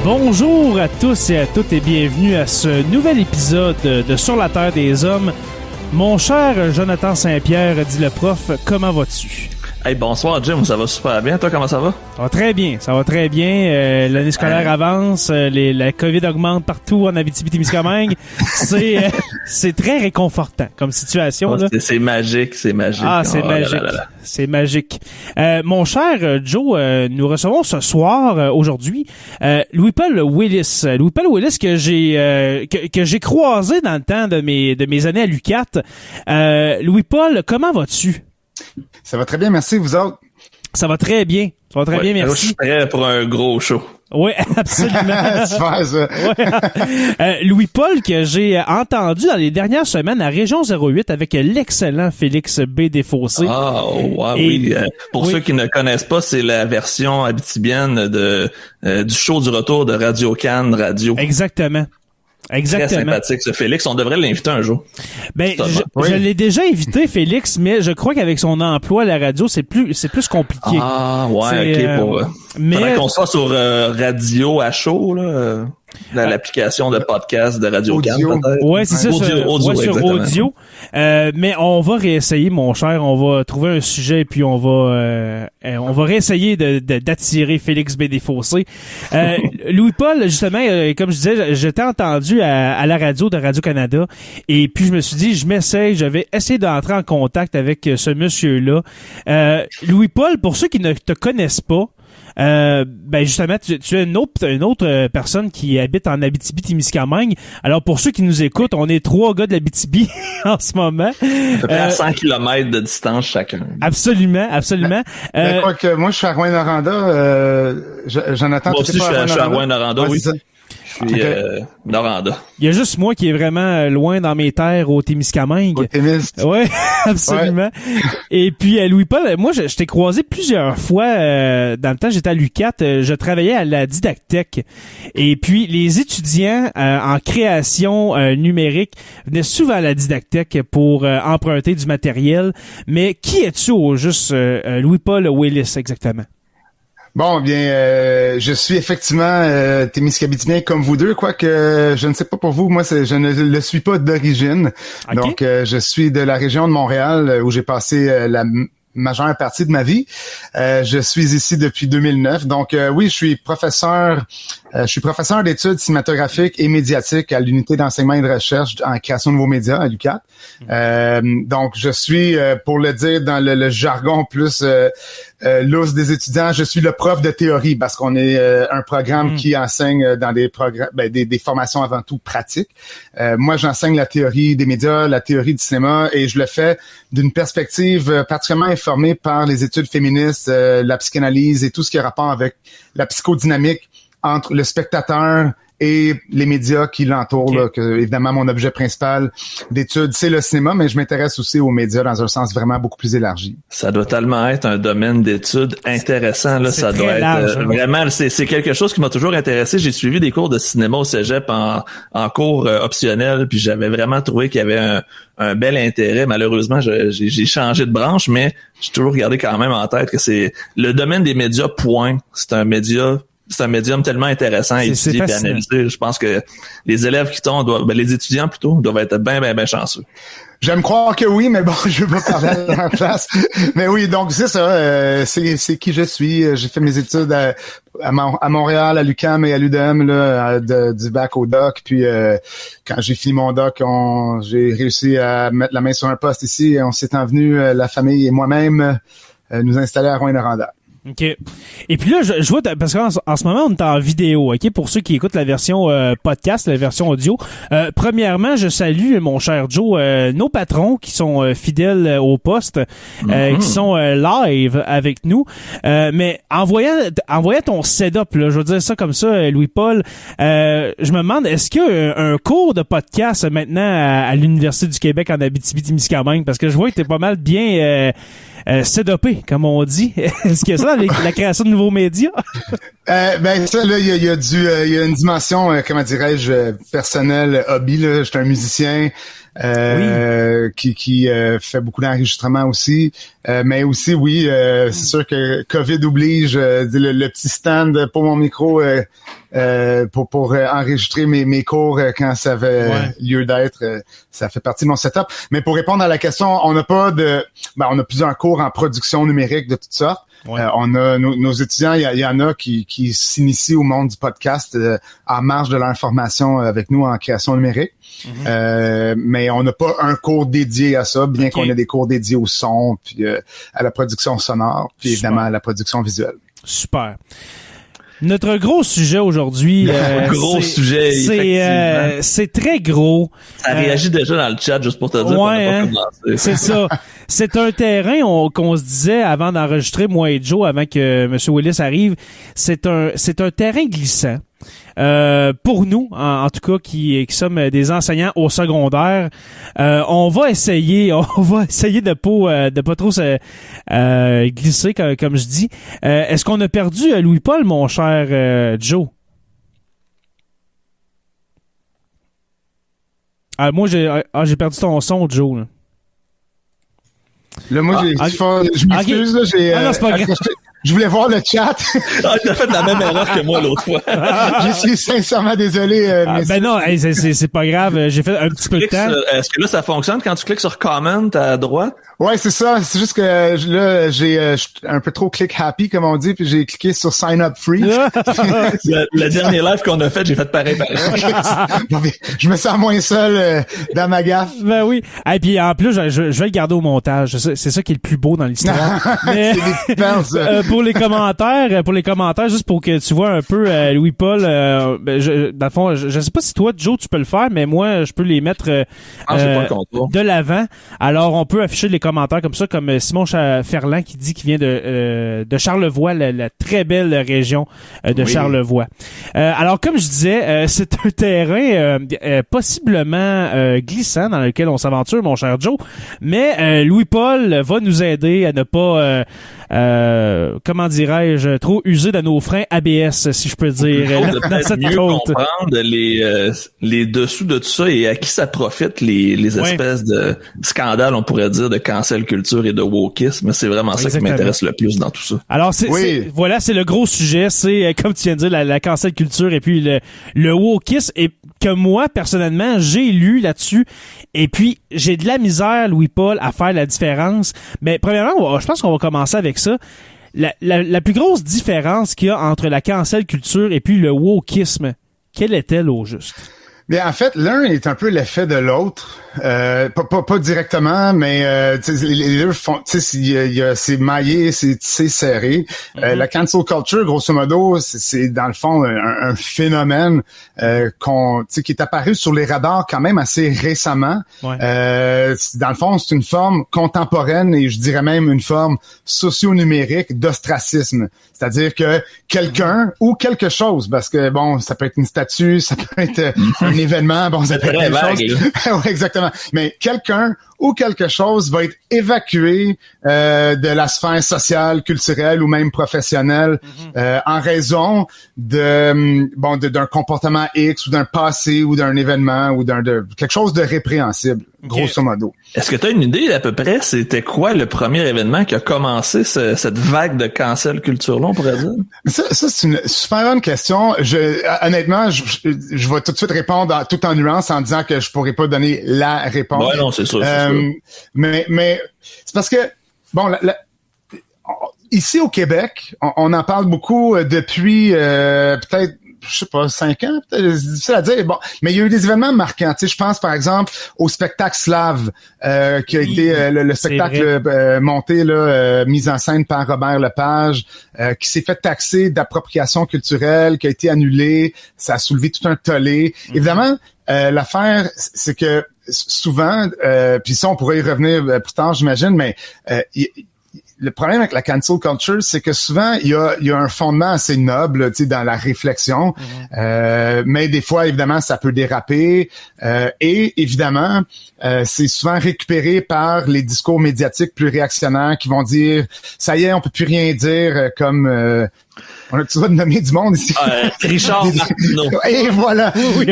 Bonjour à tous et à toutes et bienvenue à ce nouvel épisode de Sur la Terre des Hommes. Mon cher Jonathan Saint-Pierre, dit le prof, comment vas-tu? Hey, bonsoir Jim, ça va super bien. Toi, comment ça va? Ça va très bien, ça va très bien. L'année scolaire avance, la COVID augmente partout en Abitibi-Témiscamingue. C'est très réconfortant comme situation. Là. C'est magique, c'est magique. Ah, c'est magique, c'est magique. Mon cher Joe, nous recevons ce soir, aujourd'hui, Louis-Paul Willis. Louis-Paul Willis que j'ai croisé dans le temps de mes années à l'UQAT. Louis-Paul, comment vas-tu? Ça va très bien, merci. Vous autres? Ça va très bien. Ça va très bien, merci. Je suis prêt pour un gros show. Oui, absolument. Super, ça. Ouais. Louis-Paul, que j'ai entendu dans les dernières semaines à Région 08 avec l'excellent Félix B. Desfossés. Ah, wow, oui. Pour ceux qui ne connaissent pas, c'est la version abitibienne du show du retour de Radio-Can Radio. Exactement. Exactement. Très sympathique, ce Félix. On devrait l'inviter un jour. Ben, je l'ai déjà invité, Félix, mais je crois qu'avec son emploi à la radio, c'est plus compliqué. Ah, ouais, ok. Faudrait qu'on soit sur Radio à chaud, là. L'application de podcast de Radio-Can, peut-être. Ouais, c'est ça. Sur audio. Mais on va réessayer, mon cher. On va trouver un sujet, puis on va réessayer d'attirer Félix B. Desfossés. Louis-Paul, justement, comme je disais, j'étais entendu à la radio de Radio-Canada, et puis je me suis dit, je vais essayer d'entrer en contact avec ce monsieur-là. Louis-Paul, pour ceux qui ne te connaissent pas, ben justement, tu es une autre personne qui habite en Abitibi-Témiscamingue. Alors pour ceux qui nous écoutent, on est 3 gars de l'Abitibi en ce moment. À peu près à 100 km de distance chacun. Absolument. Je crois que moi je suis à Rouyn-Noranda. Jonathan, moi aussi je suis à Rouyn-Noranda, oui. Je suis Noranda. Il y a juste moi qui est vraiment loin dans mes terres au Témiscamingue. Au Témis. Oui, absolument. Ouais. Et puis Louis-Paul, moi je t'ai croisé plusieurs fois dans le temps j'étais à l'UQAT, je travaillais à la Didactech. Et puis les étudiants en création numérique venaient souvent à la Didactech pour emprunter du matériel. Mais qui es-tu au juste Louis-Paul Willis exactement? Bon, bien, je suis effectivement témiscabitien comme vous deux, quoique je ne sais pas pour vous, moi je ne le suis pas d'origine. Okay. Donc, je suis de la région de Montréal où j'ai passé la majeure partie de ma vie. Je suis ici depuis 2009. Donc, oui, je suis professeur d'études cinématographiques et médiatiques à l'unité d'enseignement et de recherche en création de nouveaux médias à l'UQAT. Donc, je suis, pour le dire dans le jargon plus lousse des étudiants, je suis le prof de théorie parce qu'on est un programme qui enseigne dans des programmes, des formations avant tout pratiques. Moi, j'enseigne la théorie des médias, la théorie du cinéma, et je le fais d'une perspective particulièrement informée par les études féministes, la psychanalyse et tout ce qui a rapport avec la psychodynamique entre le spectateur et les médias qui l'entourent. Okay. Là, que, évidemment, mon objet principal d'étude, c'est le cinéma, mais je m'intéresse aussi aux médias dans un sens vraiment beaucoup plus élargi. Ça doit tellement être un domaine d'étude intéressant. Là, ça doit être vraiment, c'est quelque chose qui m'a toujours intéressé. J'ai suivi des cours de cinéma au cégep en cours optionnel, puis j'avais vraiment trouvé qu'il y avait un bel intérêt. Malheureusement, j'ai changé de branche, mais j'ai toujours gardé quand même en tête que c'est le domaine des médias, point. C'est un médium tellement intéressant à étudier et analyser. Je pense que les élèves qui tombent les étudiants plutôt, doivent être bien chanceux. J'aime croire que oui, mais bon, je veux pas parler à la place. Mais oui, donc c'est ça, c'est qui je suis. J'ai fait mes études à Montréal, à l'UQAM et à l'UDM, là, du bac au doc. Puis quand j'ai fini mon doc, j'ai réussi à mettre la main sur un poste ici. Et on s'est envenu, la famille et moi-même, nous installer à Rouyn-Noranda. OK. Et puis là, je vois, parce qu'en ce moment, on est en vidéo, OK? Pour ceux qui écoutent la version podcast, la version audio. Premièrement, je salue, mon cher Joe, nos patrons qui sont fidèles au poste, qui sont live avec nous. Mais en voyant ton setup, là, je veux dire ça comme ça, Louis-Paul, je me demande, est-ce qu'il y a un cours de podcast maintenant à l'Université du Québec en Abitibi-Témiscamingue? Parce que je vois que t'es pas mal bien setupé, comme on dit. Est-ce qu'il y a ça dans la création de nouveaux médias? Ben ça, là, il y a une dimension, comment dirais-je, personnelle, hobby, là. J'étais un musicien. qui fait beaucoup d'enregistrements aussi. Mais aussi, c'est sûr que COVID oblige le petit stand pour mon micro pour enregistrer mes cours quand ça avait lieu d'être. Ça fait partie de mon setup. Mais pour répondre à la question, on n'a pas on a plusieurs cours en production numérique de toutes sortes. Ouais. On a nos étudiants, il y en a qui s'initient au monde du podcast en marge de leur formation avec nous en création numérique. Mais on n'a pas un cours dédié à ça, bien qu'on ait des cours dédiés au son, puis à la production sonore, puis évidemment à la production visuelle. Super. Notre gros sujet aujourd'hui, c'est très gros. Ça réagit déjà dans le chat, juste pour te dire qu'on n'a pas commencé. C'est ça. C'est un terrain qu'on se disait avant d'enregistrer, moi et Joe, avant que M. Willis arrive, c'est un terrain glissant. Pour nous, en tout cas, qui sommes des enseignants au secondaire, on va essayer de pas trop se glisser, comme je dis. Est-ce qu'on a perdu Louis-Paul, mon cher Joe? Moi, j'ai perdu ton son, Joe. Là, moi, je m'excuse, là, c'est pas grave. Je voulais voir le chat. T'as fait la même erreur que moi l'autre fois. Je suis sincèrement désolé. Non, c'est pas grave. J'ai fait un petit peu de temps. Est-ce que là, ça fonctionne quand tu cliques sur comment à droite? Ouais, c'est ça. C'est juste que là, j'ai un peu trop click happy, comme on dit, puis j'ai cliqué sur sign up free. le dernier live qu'on a fait, j'ai fait pareil. Je me sens moins seul dans ma gaffe. Ben oui. Et puis en plus, je vais le garder au montage. C'est ça qui est le plus beau dans l'histoire. Mais pour les commentaires, juste pour que tu vois un peu Louis-Paul, dans le fond, je sais pas si toi, Joe, tu peux le faire, mais moi, je peux les mettre de l'avant. Alors, on peut afficher les commentaires comme ça, comme Simon Ferland qui dit qu'il vient de Charlevoix, la très belle région de Charlevoix. Alors, comme je disais, c'est un terrain possiblement glissant dans lequel on s'aventure, mon cher Joe, mais Louis-Paul va nous aider à ne pas comment dirais-je, trop user de nos freins ABS, si je peux dire, dans cette mieux comprendre les dessous de tout ça et à qui ça profite les espèces de scandales, on pourrait dire, de cancel culture et de wokisme. C'est vraiment ça qui m'intéresse le plus dans tout ça. Alors, c'est le gros sujet. C'est, comme tu viens de dire, la cancel culture et puis le wokisme, et que moi, personnellement, j'ai lu là-dessus. Et puis, j'ai de la misère, Louis-Paul, à faire la différence. Mais premièrement, je pense qu'on va commencer avec ça. La plus grosse différence qu'il y a entre la cancel culture et puis le wokisme, quelle est-elle au juste? Bien, en fait, l'un est un peu l'effet de l'autre. Pas directement, mais les deux font, c'est maillé, c'est serré. La cancel culture, grosso modo, c'est dans le fond un phénomène qui est apparu sur les radars quand même assez récemment. Ouais. Dans le fond, c'est une forme contemporaine et je dirais même une forme socio-numérique d'ostracisme. C'est-à-dire que quelqu'un ou quelque chose, parce que bon, ça peut être une statue, ça peut être un événement, bon, ça peut être quelque chose. Ouais, exactement. Mais quelqu'un ou quelque chose va être évacué de la sphère sociale, culturelle ou même professionnelle en raison d'un comportement X ou d'un passé ou d'un événement ou de quelque chose de répréhensible, grosso modo. Est-ce que tu as une idée à peu près c'était quoi le premier événement qui a commencé cette vague de cancel culture-là, on pourrait dire? Ça c'est une super bonne question. Honnêtement, je vais tout de suite répondre tout en nuance en disant que je pourrais pas donner la réponse. Ouais, non, c'est sûr. Mais c'est parce que bon, ici au Québec, on en parle beaucoup depuis peut-être, je sais pas, 5 ans, peut-être, c'est difficile à dire. Bon, mais il y a eu des événements marquants. Tu sais, je pense par exemple au spectacle Slave, qui a été le spectacle monté là, mis en scène par Robert Lepage, qui s'est fait taxer d'appropriation culturelle, qui a été annulé. Ça a soulevé tout un tollé. Évidemment, l'affaire, c'est que souvent, puis ça on pourrait y revenir plus tard, j'imagine, mais le problème avec la cancel culture, c'est que souvent il y a un fondement assez noble, tu sais, dans la réflexion, mais des fois évidemment ça peut déraper et évidemment c'est souvent récupéré par les discours médiatiques plus réactionnaires qui vont dire ça y est, on peut plus rien dire comme on a tu vas nommer du monde ici. Richard Martineau. Et voilà. Oui.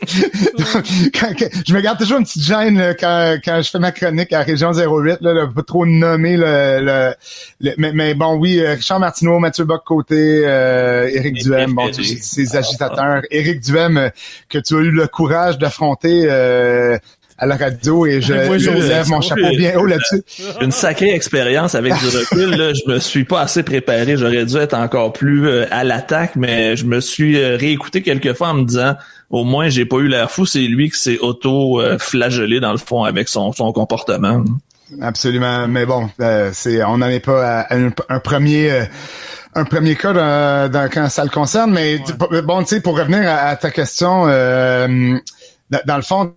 Je me garde toujours une petite gêne là, quand je fais ma chronique à Région 08, là, pas trop nommer mais bon, oui, Richard Martineau, Mathieu Bock-Côté, Éric Duhem, bon, tous ces agitateurs. Éric Duhem, que tu as eu le courage d'affronter à la radio et je lève mon chapeau bien haut là-dessus. Une sacrée expérience avec du recul. Là, je me suis pas assez préparé. J'aurais dû être encore plus à l'attaque, mais je me suis réécouté quelques fois en me disant au moins j'ai pas eu l'air fou. C'est lui qui s'est auto-flagellé dans le fond avec son comportement. Absolument. Mais bon, on n'en est pas à un premier cas quand ça le concerne. Mais bon, tu sais, pour revenir à ta question, dans le fond.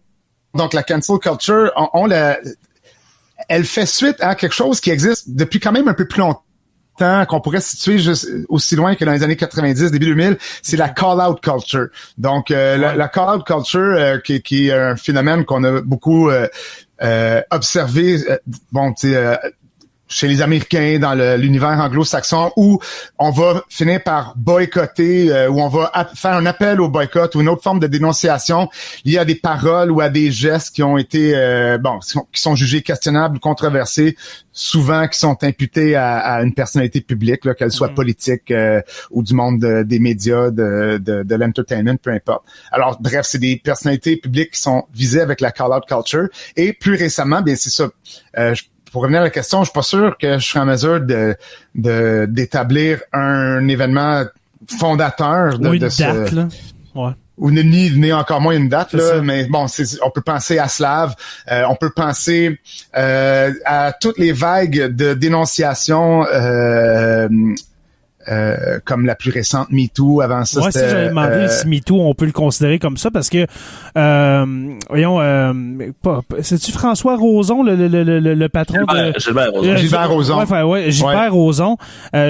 Donc, la cancel culture, elle fait suite à quelque chose qui existe depuis quand même un peu plus longtemps, qu'on pourrait situer juste aussi loin que dans les années 90, début 2000, c'est la call-out culture. Donc, la call-out culture, qui est un phénomène qu'on a beaucoup observé, chez les Américains, dans l'univers anglo-saxon, où on va finir par boycotter, où on va faire un appel au boycott ou une autre forme de dénonciation liée à des paroles ou à des gestes qui ont été, qui sont jugés questionnables, controversés, souvent qui sont imputés à une personnalité publique, là, qu'elle soit politique ou du monde des médias, de l'entertainment, peu importe. Alors, bref, c'est des personnalités publiques qui sont visées avec la call-out culture. Et plus récemment, bien c'est ça. Pour revenir à la question, je suis pas sûr que je serai en mesure d'établir un événement fondateur de date, là. Ouais. Ou ni encore moins une date, là, mais bon, on peut penser à Slav, on peut penser à toutes les vagues de dénonciation comme la plus récente MeToo. Avant ça, ouais, c'était... j'avais demandé si MeToo, on peut le considérer comme ça, parce que c'est-tu François Roson, le patron de... Gilbert Rozon. Gilbert Rozon. Gilbert Rozon.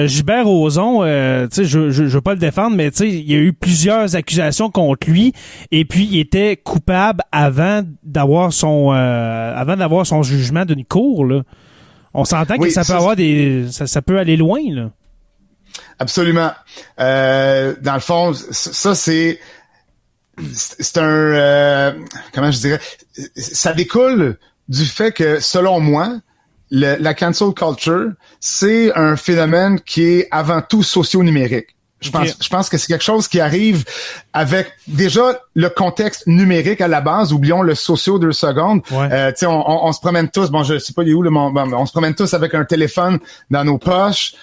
Gilbert Rozon, tu sais, je veux pas le défendre, mais tu sais, il y a eu plusieurs accusations contre lui, et puis il était coupable avant d'avoir son jugement d'une cour, là. On s'entend que ça peut avoir ça peut aller loin, là. Absolument. Dans le fond, ça c'est un comment je dirais, ça découle du fait que, selon moi, la cancel culture, c'est un phénomène qui est avant tout socio-numérique. Je pense que c'est quelque chose qui arrive avec déjà le contexte numérique à la base. Oublions le socio 2 secondes. Ouais. Tu sais, on se promène tous. Bon, je sais pas il est où on se promène tous avec un téléphone dans nos poches,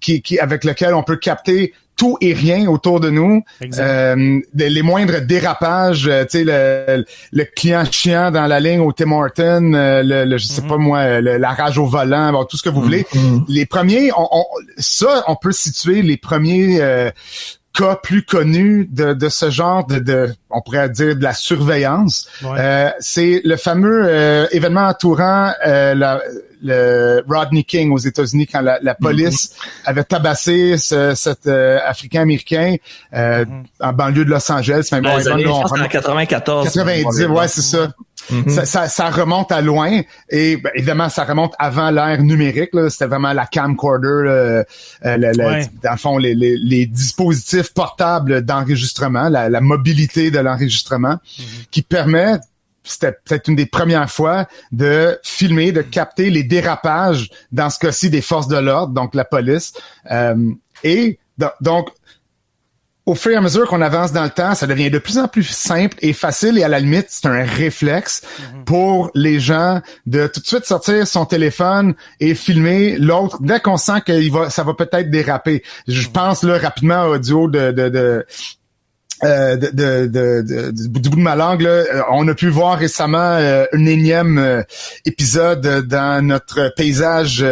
qui avec lequel on peut capter tout et rien autour de nous. Les moindres dérapages, tu sais, le client chiant dans la ligne au Tim Hortons, je sais pas moi, la rage au volant, bon, tout ce que vous voulez. Les premiers, on peut situer les premiers cas plus connus de ce genre de on pourrait dire de la surveillance. Ouais. C'est le fameux événement entourant le Rodney King aux États-Unis, quand la police avait tabassé cet Africain-Américain en banlieue de Los Angeles. Même en 94. 90, ouais, c'est ça. Ça remonte à loin, et évidemment ça remonte avant l'ère numérique, là. C'était vraiment la camcorder, dans le fond les dispositifs portables d'enregistrement, la mobilité de l'enregistrement, qui permet, c'était peut-être une des premières fois, de filmer, de capter les dérapages, dans ce cas-ci des forces de l'ordre, donc la police, et donc au fur et à mesure qu'on avance dans le temps, ça devient de plus en plus simple et facile, et à la limite, c'est un réflexe pour les gens de tout de suite sortir son téléphone et filmer l'autre dès qu'on sent que ça va peut-être déraper. Je pense là rapidement au duo du bout de ma langue, là, on a pu voir récemment un énième épisode dans notre paysage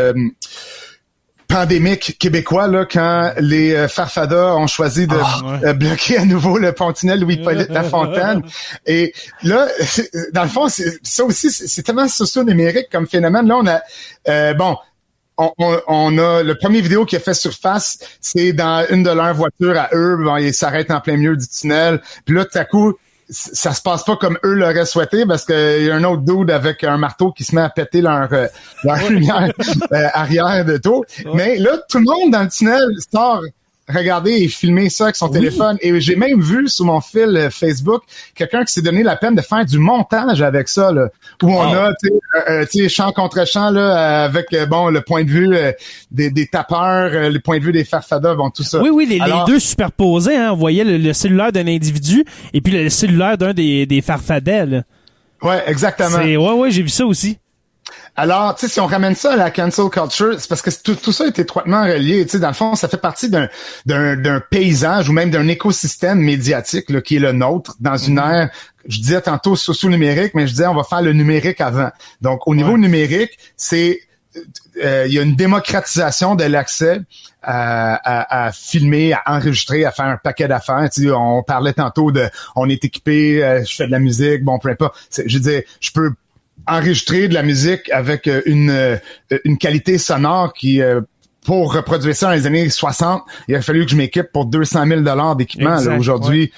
pandémique québécois, là, quand les Farfadas ont choisi de bloquer à nouveau le pont-tunnel Louis-Hippolyte Lafontaine. Et là, dans le fond, ça aussi, c'est tellement socio-numérique comme phénomène. Là, on a on a le premier vidéo qui a fait surface, c'est dans une de leurs voitures à eux. Bon, ils s'arrêtent en plein milieu du tunnel. Puis là, tout à coup, ça se passe pas comme eux l'auraient souhaité, parce qu'il y a un autre dude avec un marteau qui se met à péter leur lumière arrière de tout. Mais là, tout le monde dans le tunnel sort regarder et filmer ça avec son téléphone. Et j'ai même vu sur mon fil Facebook quelqu'un qui s'est donné la peine de faire du montage avec ça, là, où on a, tu sais, chant contre chant, là, avec, le point de vue des tapeurs, le point de vue des farfadets, bon, tout ça. Oui, les deux superposés, hein. On voyait le cellulaire d'un individu et puis le cellulaire d'un des farfadets, là. Ouais, exactement. Ouais, j'ai vu ça aussi. Alors, tu sais, si on ramène ça à la cancel culture, c'est parce que tout ça est étroitement relié. Tu sais, dans le fond, ça fait partie d'un paysage ou même d'un écosystème médiatique là, qui est le nôtre dans une ère. Je disais tantôt socio-numérique, mais je disais on va faire le numérique avant. Donc, au niveau numérique, c'est il y a une démocratisation de l'accès à filmer, à enregistrer, à faire un paquet d'affaires. Tu sais, on parlait tantôt on est équipé, je fais de la musique, bon, peu importe. Je veux dire, je peux enregistrer de la musique avec une qualité sonore qui pour reproduire ça dans les années 60, il a fallu que je m'équipe pour 200 000 $ d'équipement. Là, aujourd'hui,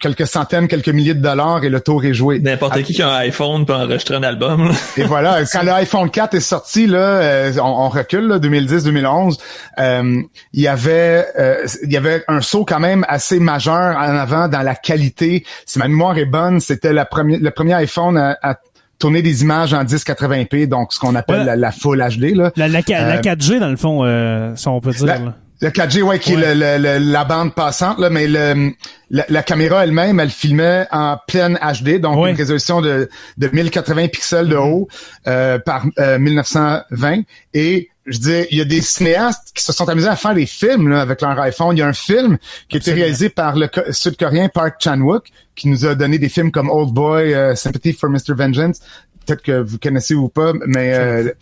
quelques centaines, quelques milliers de dollars et le tour est joué. N'importe qui a un iPhone peut enregistrer un album. Là. Et voilà, quand l'iPhone 4 est sorti, là, on recule, là, 2010-2011, il y avait un saut quand même assez majeur en avant dans la qualité. Si ma mémoire est bonne, c'était le premier iPhone à tourner des images en 1080p, donc ce qu'on appelle la Full HD. Là. La 4G, dans le fond, si on peut dire. Là. Le 4G, qui est la bande passante, là, mais la caméra elle-même, elle filmait en pleine HD, donc une résolution de 1080 pixels de haut par 1920. Et je dis, il y a des cinéastes qui se sont amusés à faire des films là, avec leur iPhone. Il y a un film qui a été réalisé par le Sud-Coréen Park Chan-wook, qui nous a donné des films comme Old Boy, Sympathy for Mr. Vengeance. Peut-être que vous connaissez ou pas, mais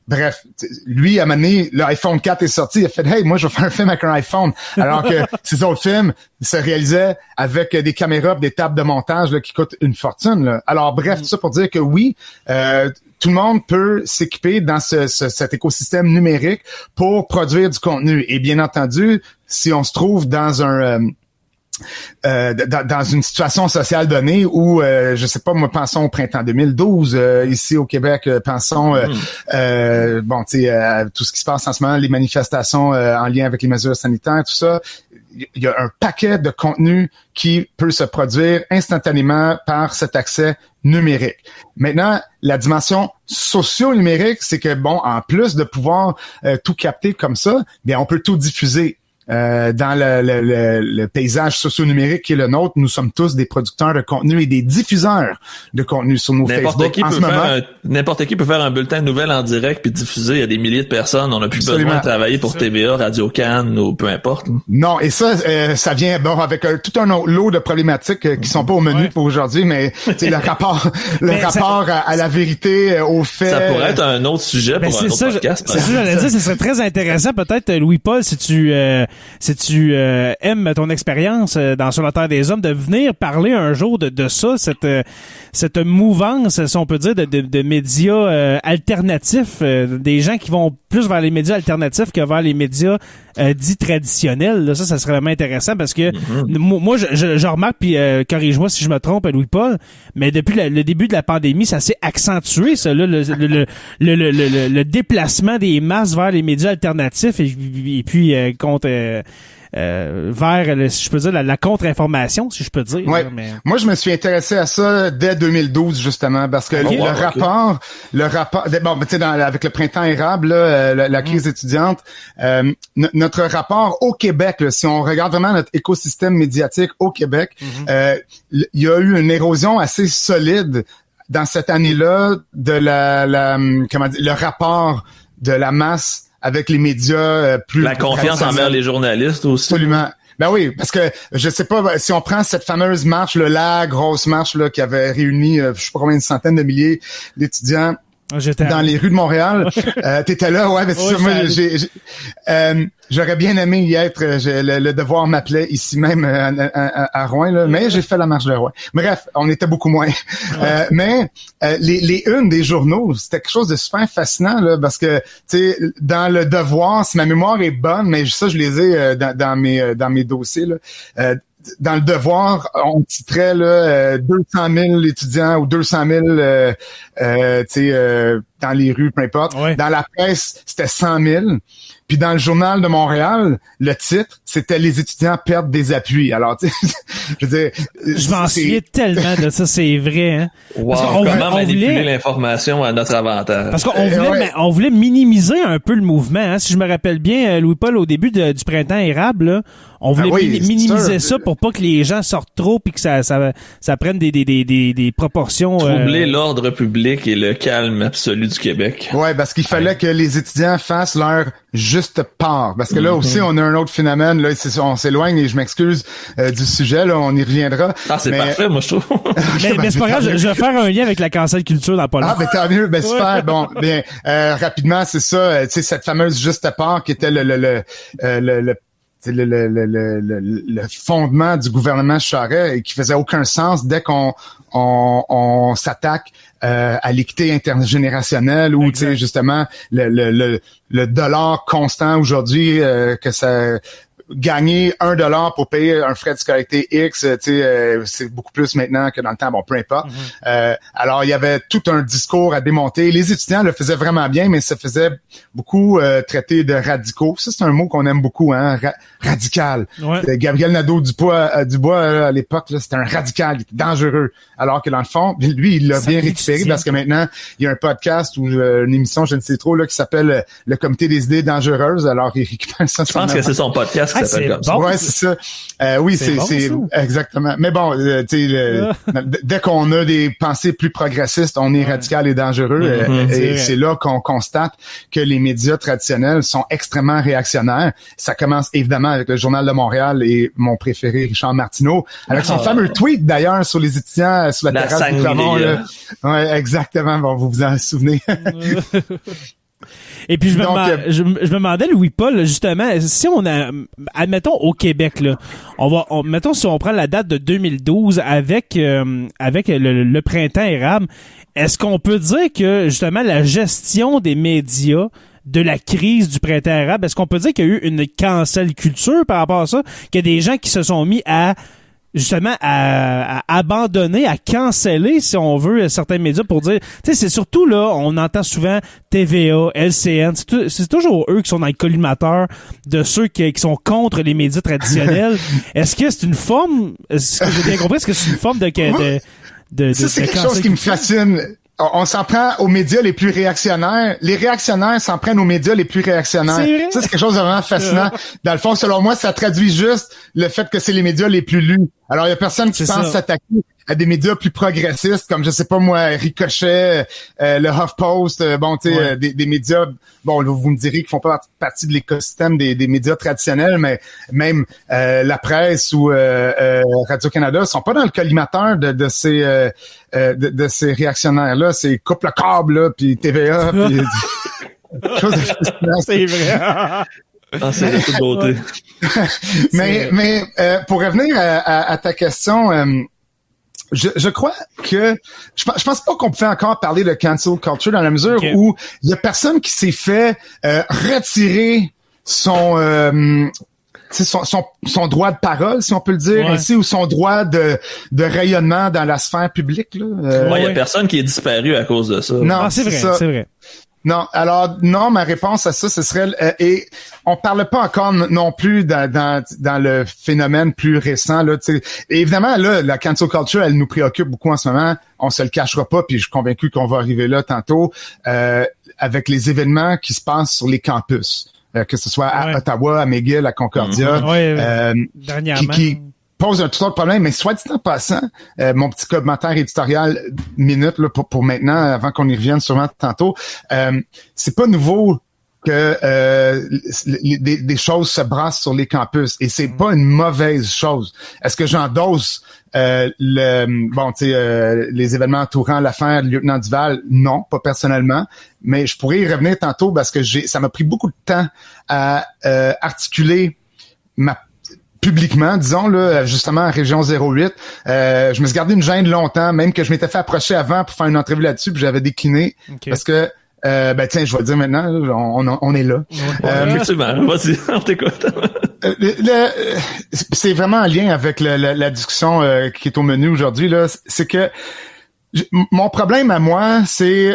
bref, lui, à un moment donné, l'iPhone 4 est sorti, il a fait « Hey, moi, je vais faire un film avec un iPhone », alors que ces autres films se réalisaient avec des caméras et des tables de montage là, qui coûtent une fortune. Là. Alors bref, tout ça pour dire que oui, tout le monde peut s'équiper dans cet écosystème numérique pour produire du contenu. Et bien entendu, si on se trouve dans dans une situation sociale donnée où, je sais pas, moi, pensons au printemps 2012, ici au Québec, pensons, bon, tu sais, tout ce qui se passe en ce moment, les manifestations en lien avec les mesures sanitaires, tout ça, il y a un paquet de contenu qui peut se produire instantanément par cet accès numérique. Maintenant, la dimension socio-numérique, c'est que, bon, en plus de pouvoir tout capter comme ça, bien, on peut tout diffuser. Dans le paysage socio-numérique qui est le nôtre, nous sommes tous des producteurs de contenu et des diffuseurs de contenu sur nos Facebook. N'importe qui peut faire un bulletin de nouvelles en direct puis diffuser. Il y a des milliers de personnes. On n'a plus besoin de travailler pour TVA, Radio-Can ou peu importe. Non, et ça vient avec tout un autre lot de problématiques qui sont pas au menu pour aujourd'hui, mais le rapport à la vérité, aux faits. Ça pourrait être un autre sujet pour un autre podcast. C'est ça, j'allais dire, ce serait très intéressant peut-être, Louis-Paul, si tu aimes ton expérience sur la Terre des Hommes, de venir parler un jour de ça, cette mouvance, si on peut dire, de médias alternatifs, des gens qui vont plus vers les médias alternatifs que vers les médias dits traditionnels. Là, ça serait vraiment intéressant parce que moi, je remarque, puis corrige-moi si je me trompe, Louis-Paul, mais depuis le début de la pandémie, ça s'est accentué, ça, là, le déplacement des masses vers les médias alternatifs et puis contre vers, si je peux dire, la contre-information, si je peux dire. Ouais. Là, mais... Moi, je me suis intéressé à ça dès 2012, justement, parce que le rapport, bon, tu sais, avec le printemps érable, là, la crise étudiante, notre rapport au Québec, là, si on regarde vraiment notre écosystème médiatique au Québec, il y a eu une érosion assez solide dans cette année-là de le rapport de la masse avec les médias plus... La confiance envers les journalistes aussi. Absolument. Ben oui, parce que je sais pas si on prend cette fameuse marche, la grosse marche là qui avait réuni je sais pas combien de centaines de milliers d'étudiants dans les rues de Montréal. T'étais là, ouais, mais c'est ça, moi j'aurais bien aimé y être. Le devoir m'appelait ici même à Rouen, là, mais j'ai fait la marche de Rouen. Bref, on était beaucoup moins. Mais les unes des journaux, c'était quelque chose de super fascinant là, parce que tu sais, dans le devoir, si ma mémoire est bonne, mais ça je les ai dans mes dossiers là. Dans le devoir, on titrait là 200 000 étudiants ou 200 000 dans les rues, peu importe. Ouais. Dans la presse, c'était 100 000. Puis dans le Journal de Montréal, le titre, c'était « Les étudiants perdent des appuis ». Alors, tu sais, je veux dire... Je m'en souviens tellement de ça, c'est vrai. Hein? Wow, comment manipuler l'information à notre avantage. Parce qu'on voulait minimiser un peu le mouvement. Hein? Si je me rappelle bien, Louis-Paul, au début du printemps érable, là, on voulait minimiser ça pour pas que les gens sortent trop puis que ça prenne des proportions... Troubler l'ordre public et le calme absolu du Québec. Ouais, parce qu'il fallait que les étudiants fassent leur juste part. Parce que là aussi, on a un autre phénomène. Là, on s'éloigne et je m'excuse du sujet. Là, on y reviendra. C'est parfait, moi, je trouve. mais c'est pas grave, je vais faire un lien avec la cancel culture dans pas longtemps. Ben tant mieux. Ben super. Bon, bien, rapidement, c'est ça. Tu sais, cette fameuse juste part qui était le fondement du gouvernement Charest et qui faisait aucun sens dès qu'on s'attaque à l'équité intergénérationnelle ou tu sais justement le dollar constant aujourd'hui que ça gagner $1 pour payer un frais de scolarité X, c'est beaucoup plus maintenant que dans le temps. Bon, peu importe. Alors, il y avait tout un discours à démonter. Les étudiants le faisaient vraiment bien, mais ça faisait beaucoup traiter de radicaux. Ça, c'est un mot qu'on aime beaucoup, hein, radical. Ouais. Gabriel Nadeau-Dubois à l'époque, là, c'était un radical, il était dangereux. Alors que dans le fond, lui, il l'a bien récupéré parce que maintenant, il y a un podcast ou une émission, je ne sais trop, là, qui s'appelle Le Comité des idées dangereuses. Alors, il récupère ça. Je pense que c'est son podcast. Bon, ouais, c'est ça. Oui, c'est bon, exactement. Mais bon, tu sais, dès qu'on a des pensées plus progressistes, on est radical et dangereux. Et c'est là qu'on constate que les médias traditionnels sont extrêmement réactionnaires. Ça commence évidemment avec le Journal de Montréal et mon préféré, Richard Martineau, avec son fameux tweet d'ailleurs sur les étudiants sur la terrasse du Clermont. Ouais, exactement. Bon, vous vous en souvenez. Et puis je me demandais, Louis-Paul, justement, si on a, admettons au Québec là, mettons si on prend la date de 2012 avec le printemps érable, est-ce qu'on peut dire que justement la gestion des médias de la crise du printemps érable, est-ce qu'on peut dire qu'il y a eu une cancel culture par rapport à ça, qu'il y a des gens qui se sont mis à justement à abandonner, à canceller, si on veut, certains médias pour dire, tu sais, c'est surtout là, on entend souvent TVA, LCN, c'est toujours eux qui sont dans le collimateur de ceux qui sont contre les médias traditionnels. Est-ce que c'est une forme, est-ce que j'ai bien compris, est-ce que c'est une forme de ça, c'est quelque chose qui me fascine. On s'en prend aux médias les plus réactionnaires. Les réactionnaires s'en prennent aux médias les plus réactionnaires. Ça, c'est quelque chose de vraiment fascinant. Dans le fond, selon moi, ça traduit juste le fait que c'est les médias les plus lus. Alors, il y a personne qui pense s'attaquer à des médias plus progressistes, comme, je sais pas moi, Ricochet, le HuffPost, bon, tu sais, des médias, bon, là, vous me direz qu'ils font pas partie de l'écosystème des médias traditionnels, mais même la presse ou Radio-Canada sont pas dans le collimateur de ces réactionnaires-là. C'est coupe le câble, là, puis TVA, puis... C'est vrai. C'est de toute beauté. mais pour revenir à ta question, je crois que je pense pas qu'on peut encore parler de cancel culture dans la mesure où il y a personne qui s'est fait retirer son droit de parole, si on peut le dire ainsi, ou son droit de rayonnement dans la sphère publique. Là. Il y a personne qui est disparu à cause de ça. Non, c'est vrai. Non, alors non, ma réponse à ça, ce serait et on parle pas encore non plus dans le phénomène plus récent là. Et évidemment là, la cancel culture, elle nous préoccupe beaucoup en ce moment. On se le cachera pas, puis je suis convaincu qu'on va arriver là tantôt avec les événements qui se passent sur les campus, que ce soit à Ottawa, à McGill, à Concordia, dernièrement. qui pose un tout autre problème, mais soit dit en passant, mon petit commentaire éditorial minute là, pour maintenant, avant qu'on y revienne sûrement tantôt, c'est pas nouveau que des choses se brassent sur les campus et c'est pas une mauvaise chose. Est-ce que j'endosse les événements entourant l'affaire du lieutenant Duval? Non, pas personnellement, mais je pourrais y revenir tantôt parce que ça m'a pris beaucoup de temps à articuler publiquement, disons, là, justement, en région 08. Je me suis gardé une gêne longtemps, même que je m'étais fait approcher avant pour faire une entrevue là-dessus, puis j'avais décliné. Parce que, tiens, je vais le dire maintenant, là, on est là. Effectivement, vas-y, on t'écoute. C'est vraiment en lien avec la discussion qui est au menu aujourd'hui, là. C'est que Mon problème à moi, c'est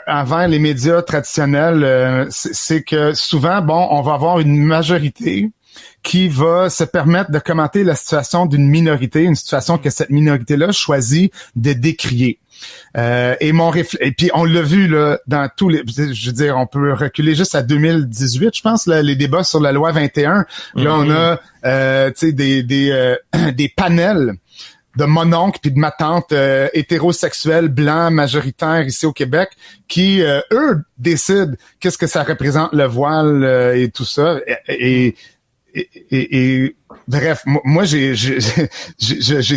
envers les médias traditionnels, c'est que souvent, on va avoir une majorité qui va se permettre de commenter la situation d'une minorité, une situation que cette minorité-là choisit de décrier. Et puis on l'a vu là dans tous les, je veux dire, on peut reculer juste à 2018, je pense, là, les débats sur la loi 21. Là, on a des panels de mon oncle puis de ma tante hétérosexuels blancs majoritaires ici au Québec qui eux décident qu'est-ce que ça représente le voile et tout ça et bref, moi j'ai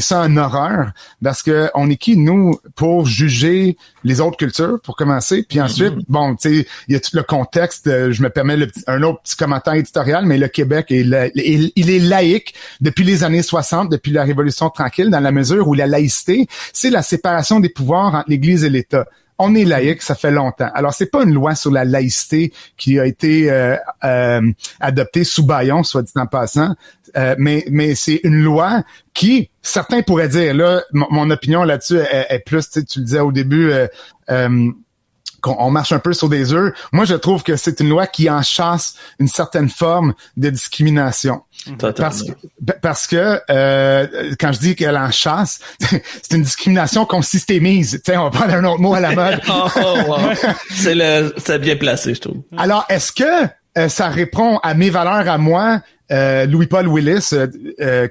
ça en horreur parce que on est qui nous pour juger les autres cultures pour commencer, puis ensuite bon tu sais il y a tout le contexte, je me permets un autre petit commentaire éditorial, mais le Québec il est laïque depuis les années 60, depuis la Révolution tranquille, dans la mesure où la laïcité c'est la séparation des pouvoirs entre l'Église et l'État. On est laïque, ça fait longtemps. Alors, c'est pas une loi sur la laïcité qui a été adoptée sous bâillon, soit dit en passant, mais c'est une loi qui, certains pourraient dire, là, mon opinion là-dessus est plus, tu le disais au début, qu'on marche un peu sur des œufs. Moi, je trouve que c'est une loi qui enchâsse une certaine forme de discrimination. Parce que quand je dis qu'elle enchâsse, c'est une discrimination qu'on systémise. Tu sais, on va prendre un autre mot à la mode. C'est bien placé, je trouve. Alors, est-ce que ça répond à mes valeurs à moi? Louis-Paul Willis,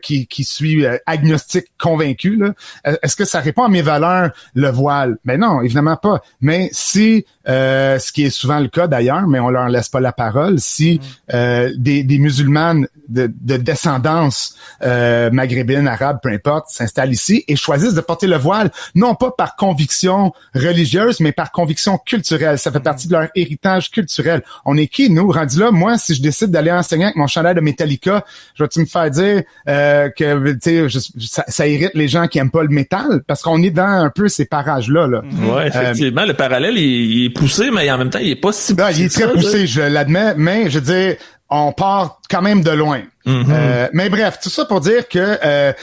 qui suis agnostique convaincu, là, est-ce que ça répond à mes valeurs, le voile? Ben non, évidemment pas. Mais si, ce qui est souvent le cas d'ailleurs, mais on leur laisse pas la parole, si des musulmanes de descendance maghrébine, arabe, peu importe, s'installent ici et choisissent de porter le voile, non pas par conviction religieuse, mais par conviction culturelle. Ça fait partie de leur héritage culturel. On est qui, nous, rendu là? Moi, si je décide d'aller enseigner avec mon chandail de Metallica, je vais-tu me faire dire que tu sais ça irrite les gens qui aiment pas le métal? Parce qu'on est dans un peu ces parages-là. Là. Ouais, effectivement, le parallèle il est poussé, mais en même temps, il est pas si poussé. Il est très poussé, je l'admets, mais je veux dire, on part quand même de loin. Mais bref, tout ça pour dire que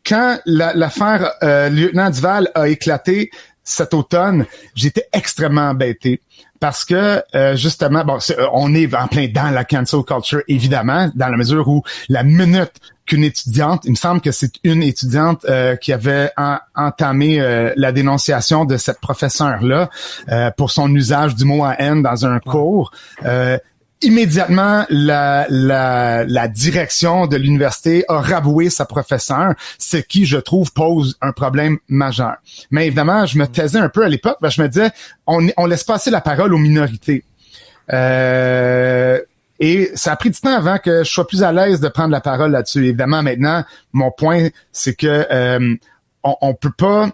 quand l'affaire Lieutenant Duval a éclaté cet automne, j'étais extrêmement embêté. Parce que, justement, on est en plein dans la cancel culture, évidemment, dans la mesure où la minute qu'une étudiante, il me semble que c'est une étudiante qui avait entamé la dénonciation de cette professeure-là pour son usage du mot haine dans un cours, immédiatement, la direction de l'université a raboué sa professeure, ce qui, je trouve, pose un problème majeur. Mais évidemment, je me taisais un peu à l'époque, parce que je me disais, on laisse passer la parole aux minorités. Et ça a pris du temps avant que je sois plus à l'aise de prendre la parole là-dessus. Évidemment, maintenant, mon point, c'est que on peut pas...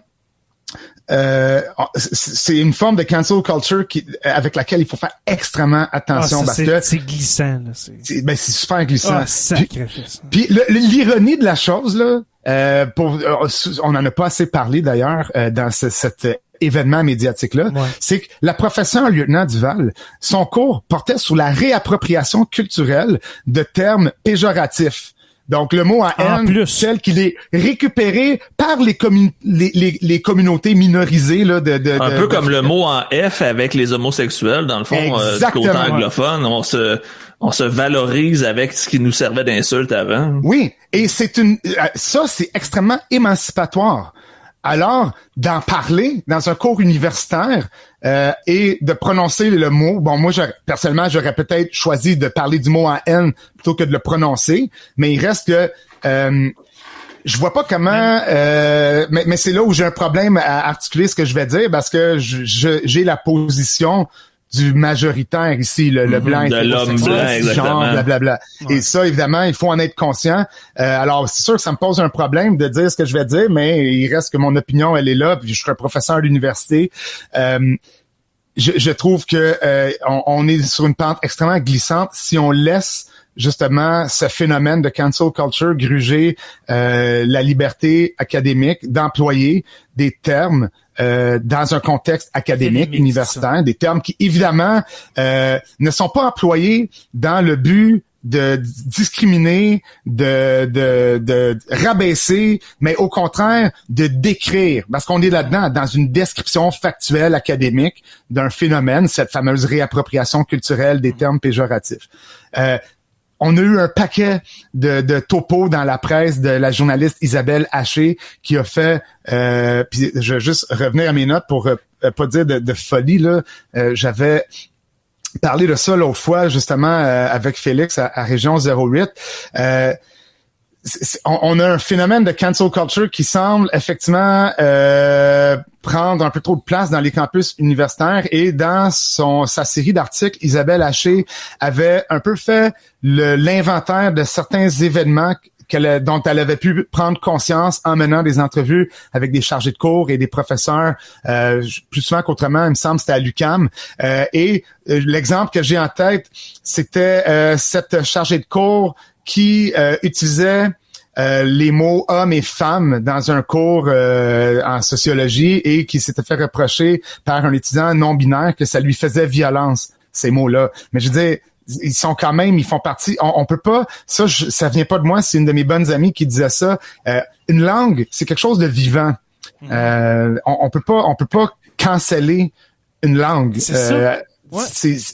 c'est une forme de cancel culture avec laquelle il faut faire extrêmement attention parce que c'est glissant là, c'est super glissant. Puis l'ironie de la chose là, on en a pas assez parlé d'ailleurs dans cet événement médiatique là, c'est que la professeure Lieutenant Duval, son cours portait sur la réappropriation culturelle de termes péjoratifs. Donc, le mot haine, tel qu'il est récupéré par les communautés minorisées, là, un peu comme le mot en F avec les homosexuels, dans le fond, du côté anglophone, on se valorise avec ce qui nous servait d'insulte avant. Oui. Et ça, c'est extrêmement émancipatoire. Alors, d'en parler dans un cours universitaire et de prononcer le mot, moi, personnellement, j'aurais peut-être choisi de parler du mot en haine plutôt que de le prononcer, mais il reste que je vois pas comment, mais c'est là où j'ai un problème à articuler ce que je vais dire parce que j'ai la position du majoritaire ici, le blanc, de l'homme blanc, exactement. Blablabla. Ouais. Et ça, évidemment, il faut en être conscient. Alors, c'est sûr que ça me pose un problème de dire ce que je vais dire, mais il reste que mon opinion, elle est là, puis je suis un professeur à l'université. Je trouve que on est sur une pente extrêmement glissante si on laisse justement ce phénomène de cancel culture gruger la liberté académique d'employer des termes dans un contexte académique, universitaire, des termes qui, évidemment, ne sont pas employés dans le but de discriminer, de rabaisser, mais au contraire de décrire, parce qu'on est là-dedans dans une description factuelle académique d'un phénomène, cette fameuse réappropriation culturelle des termes péjoratifs. On a eu un paquet de topos dans la presse de la journaliste Isabelle Haché qui a fait, puis je vais juste revenir à mes notes pour pas dire de folie, là. J'avais parlé de ça l'autre fois, justement, avec Félix à Région 08. On a un phénomène de cancel culture qui semble effectivement prendre un peu trop de place dans les campus universitaires, et dans sa série d'articles, Isabelle Haché avait un peu fait l'inventaire de certains événements dont elle avait pu prendre conscience en menant des entrevues avec des chargés de cours et des professeurs, plus souvent qu'autrement, il me semble, c'était à l'UQAM. Et l'exemple que j'ai en tête, c'était cette chargée de cours qui utilisait les mots hommes et femmes dans un cours en sociologie, et qui s'était fait reprocher par un étudiant non-binaire que ça lui faisait violence, ces mots-là. Mais je veux dire, ils font partie, on peut pas, ça vient pas de moi, c'est une de mes bonnes amies qui disait ça, une langue, c'est quelque chose de vivant. On peut pas canceller une langue. C'est ça. Ouais.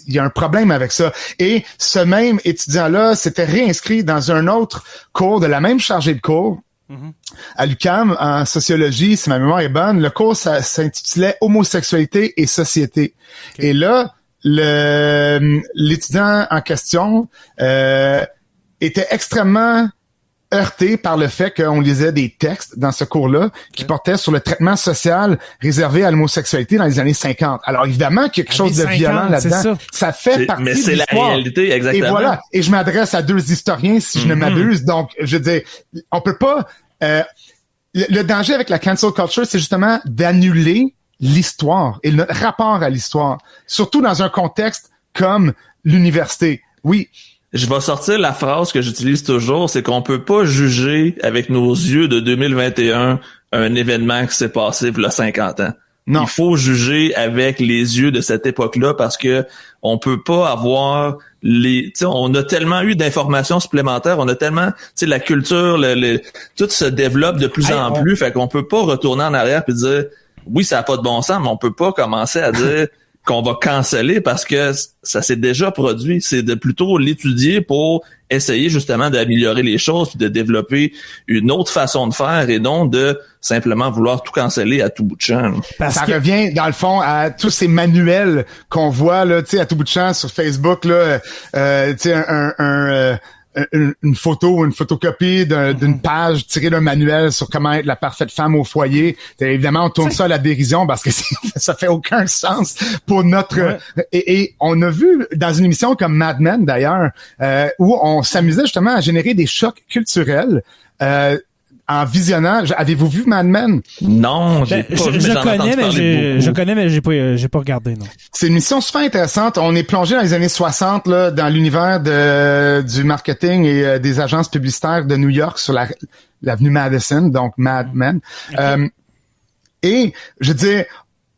Il y a un problème avec ça. Et ce même étudiant-là s'était réinscrit dans un autre cours de la même chargée de cours à l'UQAM en sociologie, si ma mémoire est bonne. Le cours s'intitulait Homosexualité et société. Okay. Et là, l'étudiant en question était extrêmement heurté par le fait qu'on lisait des textes dans ce cours-là qui portaient sur le traitement social réservé à l'homosexualité dans les années 50. Alors évidemment qu'il y a quelque chose de violent là-dedans. Ça fait partie de l'histoire. Mais c'est la réalité, exactement. Et voilà. Et je m'adresse à deux historiens, si je ne m'abuse. Donc, je veux dire, on peut pas... le danger avec la cancel culture, c'est justement d'annuler l'histoire et notre rapport à l'histoire, surtout dans un contexte comme l'université. Oui. Je vais sortir la phrase que j'utilise toujours, c'est qu'on peut pas juger avec nos yeux de 2021 un événement qui s'est passé il y a 50 ans. Non. Il faut juger avec les yeux de cette époque-là, parce que on peut pas avoir on a tellement eu d'informations supplémentaires, on a tellement, la culture, tout se développe de plus en plus, fait qu'on peut pas retourner en arrière puis dire oui, ça a pas de bon sens, mais on peut pas commencer à dire qu'on va canceller parce que ça s'est déjà produit. C'est de plutôt l'étudier pour essayer justement d'améliorer les choses puis de développer une autre façon de faire, et non de simplement vouloir tout canceller à tout bout de champ. Ça revient, dans le fond, à tous ces manuels qu'on voit là, tu sais, à tout bout de champ sur Facebook, là, tu sais, une photo ou une photocopie d'une page tirée d'un manuel sur comment être la parfaite femme au foyer. Évidemment, on tourne ça à la dérision parce que ça fait aucun sens pour notre... Ouais. Et on a vu dans une émission comme Mad Men, d'ailleurs, où on s'amusait justement à générer des chocs culturels en visionnant. Avez-vous vu Mad Men? Non, j'ai pas vu, je connais, mais j'ai pas regardé, non. C'est une mission super intéressante. On est plongé dans les années 60, là, dans l'univers du marketing et des agences publicitaires de New York sur l'avenue Madison, donc Mad Men. Okay. Et, je veux dire,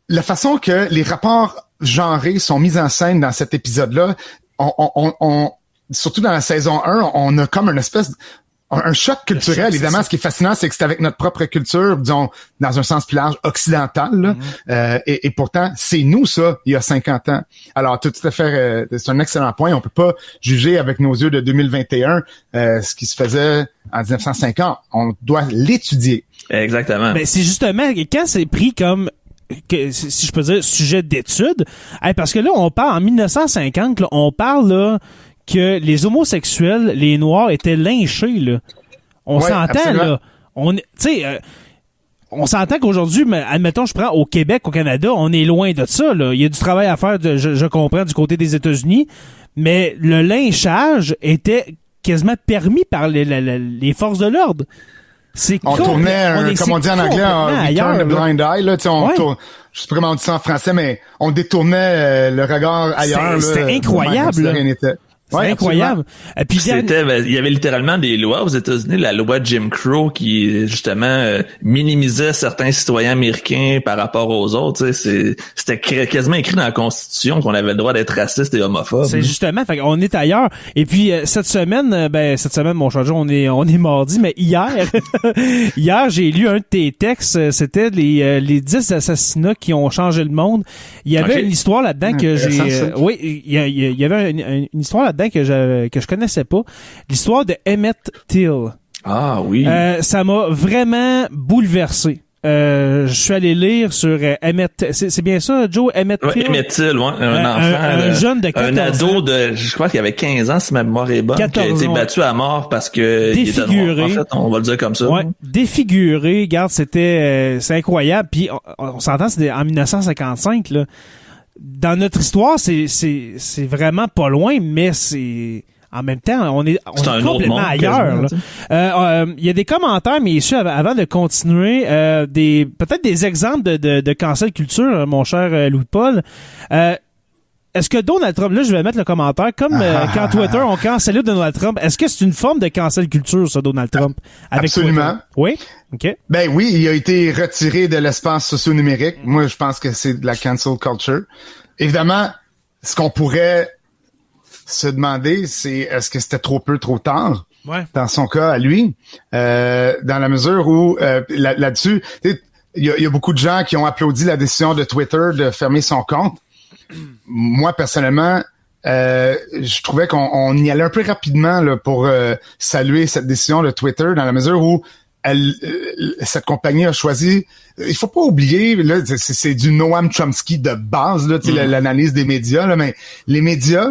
la façon que les rapports genrés sont mis en scène dans cet épisode-là, on surtout dans la saison 1, on a comme une espèce un choc culturel. Évidemment, ce qui est fascinant, c'est que c'est avec notre propre culture, disons, dans un sens plus large, occidental, là. Et pourtant, c'est nous, ça, il y a 50 ans. Alors, tout à fait, c'est un excellent point. On peut pas juger avec nos yeux de 2021 ce qui se faisait en 1950. On doit l'étudier. Exactement. Mais c'est justement, quand c'est pris comme si je peux dire, sujet d'étude, parce que là, on parle, en 1950, là, on parle, là, que les homosexuels, les Noirs, étaient lynchés, là. On s'entend, absolument. Là. On s'entend qu'aujourd'hui, admettons, je prends au Québec, au Canada, on est loin de ça, là. Il y a du travail à faire, je comprends, du côté des États-Unis, mais le lynchage était quasiment permis par les forces de l'ordre. On tournait, comme on dit en anglais, on turn a blind eye, là, je sais pas comment on dit ça en français, mais on détournait le regard ailleurs. C'était incroyable. C'est incroyable. Et puis il y avait littéralement des lois aux États-Unis, la loi Jim Crow qui justement minimisait certains citoyens américains par rapport aux autres. C'était quasiment écrit dans la Constitution qu'on avait le droit d'être raciste et homophobe. C'est justement, fait on est ailleurs. Et puis cette semaine, mon cher Joe, on est mardi, mais hier, j'ai lu un de tes textes. C'était les 10 assassinats qui ont changé le monde. Il y avait une histoire là-dedans que j'ai. Oui, il y avait une histoire là-dedans que je connaissais pas. L'histoire de Emmett Till. Ah oui. Ça m'a vraiment bouleversé. Je suis allé lire sur Emmett. C'est bien ça, Joe? Emmett Till? Emmett Till, ouais. Un enfant. Un jeune de 14 ans. Un ado de, je crois qu'il avait 15 ans, si ma mémoire est bonne, qui a été battu à mort parce que il était noir. En fait, on va le dire comme ça. Ouais. Défiguré. Regarde, c'est incroyable. Puis, on s'entend, c'était en 1955, là. Dans notre histoire, c'est vraiment pas loin, mais c'est, en même temps, on est complètement ailleurs. Il y a des commentaires, messieurs, avant de continuer, peut-être des exemples de cancel culture, mon cher Louis-Paul. Est-ce que Donald Trump, là, je vais mettre le commentaire, comme quand Twitter ont cancellé Donald Trump, est-ce que c'est une forme de cancel culture, ça, Donald Trump? Avec Absolument. Twitter? Oui? OK. Ben oui, il a été retiré de l'espace socio-numérique. Moi, je pense que c'est de la cancel culture. Évidemment, ce qu'on pourrait se demander, c'est est-ce que c'était trop peu, trop tard? Ouais. Dans son cas, à lui, dans la mesure où là-dessus, il y a beaucoup de gens qui ont applaudi la décision de Twitter de fermer son compte. Moi, personnellement, je trouvais qu'on y allait un peu rapidement là, pour saluer cette décision de Twitter, dans la mesure où cette compagnie a choisi. Il faut pas oublier, là, c'est du Noam Chomsky de base, là, l'analyse des médias, là, mais les médias,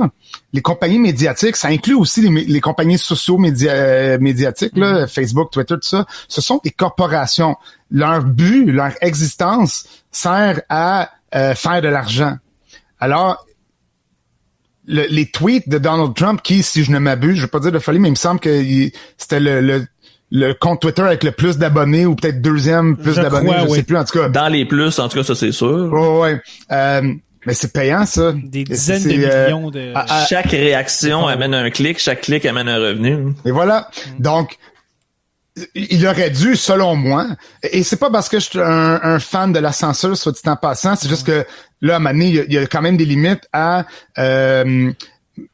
les compagnies médiatiques, ça inclut aussi les compagnies médiatiques, là, Facebook, Twitter, tout ça. Ce sont des corporations. Leur but, leur existence sert à faire de l'argent. Alors, les tweets de Donald Trump, qui, si je ne m'abuse, je vais pas dire de folie, mais il me semble que c'était le compte Twitter avec le plus d'abonnés, ou peut-être deuxième plus d'abonnés, je sais plus, en tout cas. Dans les plus, en tout cas, ça c'est sûr. Ouais. Mais c'est payant, ça. Des dizaines de millions de... Chaque réaction amène un clic, chaque clic amène un revenu. Et voilà. Donc, il aurait dû, selon moi, et c'est pas parce que je suis un fan de la censure, soit dit en passant, c'est juste que, là, à un moment donné, il y a quand même des limites à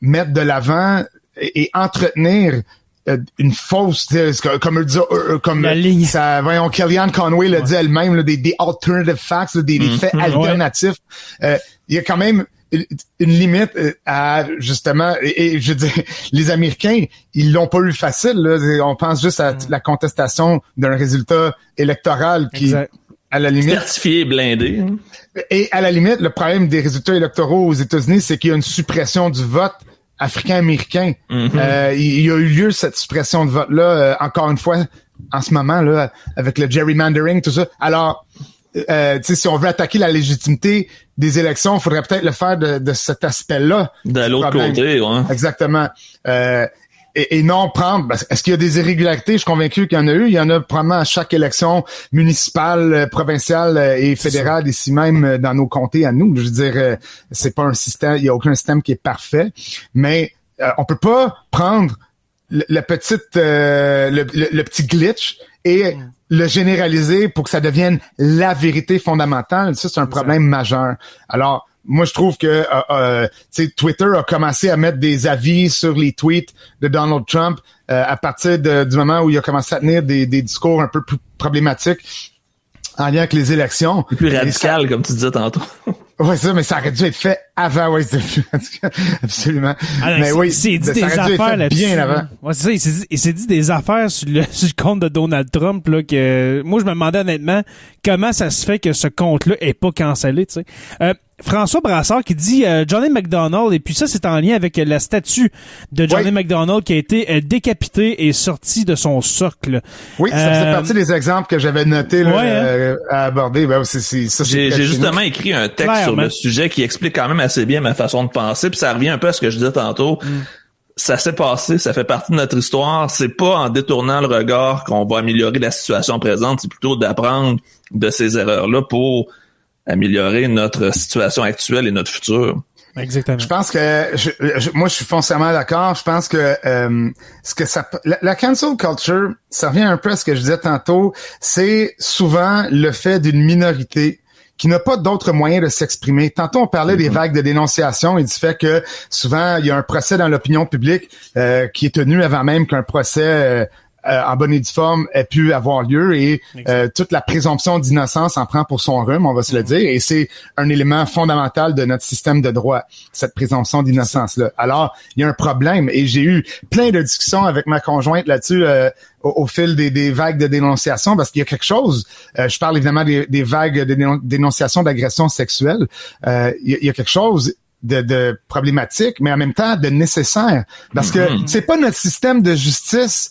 mettre de l'avant et entretenir une fausse, comme ça, voyons, Kellyanne Conway l'a dit elle-même, là, des alternative facts, là, des faits alternatifs. Il y a quand même une limite à, justement, et je veux dire, les Américains, ils l'ont pas eu facile, là. On pense juste à la contestation d'un résultat électoral qui, exact. À la limite... certifié et blindé. Et à la limite, le problème des résultats électoraux aux États-Unis, c'est qu'il y a une suppression du vote africain-américain. Mm-hmm. Il y a eu lieu cette suppression de vote-là, encore une fois, en ce moment, là, avec le gerrymandering, tout ça. Alors, si on veut attaquer la légitimité des élections, il faudrait peut-être le faire de cet aspect-là. De l'autre côté, ouais. Exactement. Et non prendre... Est-ce qu'il y a des irrégularités? Je suis convaincu qu'il y en a eu. Il y en a probablement à chaque élection municipale, provinciale et fédérale, ici même dans nos comtés à nous. Je veux dire, c'est pas un système... Il y a aucun système qui est parfait. Mais on peut pas prendre le petit glitch et le généraliser pour que ça devienne la vérité fondamentale. Ça, c'est un problème majeur. Alors, moi, je trouve que Twitter a commencé à mettre des avis sur les tweets de Donald Trump à partir du moment où il a commencé à tenir des discours un peu plus problématiques en lien avec les élections. Plus radical, comme tu disais tantôt. Ouais, ça, mais ça aurait dû être fait avant, ouais, c'est plus radical. Absolument. Alors, mais oui, c'est dit ça des aurait dû affaires être fait bien avant. Ouais, c'est ça, il s'est dit des affaires sur le compte de Donald Trump, là, que, moi, je me demandais honnêtement, comment ça se fait que ce compte-là est pas cancellé, tu sais. François Brassard qui dit Johnny McDonald, et puis ça c'est en lien avec la statue de Johnny McDonald qui a été décapité et sorti de son socle. Oui, ça faisait partie des exemples que j'avais notés là, à aborder. Ben, j'ai justement écrit un texte sur le sujet qui explique quand même assez bien ma façon de penser, puis ça revient un peu à ce que je disais tantôt. Ça s'est passé, ça fait partie de notre histoire. C'est pas en détournant le regard qu'on va améliorer la situation présente, c'est plutôt d'apprendre de ces erreurs-là pour améliorer notre situation actuelle et notre futur. Exactement. Je pense que moi je suis foncièrement d'accord. Je pense que la cancel culture, ça revient un peu à ce que je disais tantôt, c'est souvent le fait d'une minorité qui n'a pas d'autres moyens de s'exprimer. Tantôt, on parlait des vagues de dénonciation et du fait que souvent, il y a un procès dans l'opinion publique qui est tenu avant même qu'un procès en bonne et due forme ait pu avoir lieu et toute la présomption d'innocence en prend pour son rhume, on va se le dire, et c'est un élément fondamental de notre système de droit, cette présomption d'innocence-là. Alors, il y a un problème et j'ai eu plein de discussions avec ma conjointe là-dessus au fil des vagues de dénonciation, parce qu'il y a quelque chose, je parle évidemment des vagues de dénonciation d'agression sexuelle, il y a quelque chose de problématique, mais en même temps de nécessaire, parce que c'est pas notre système de justice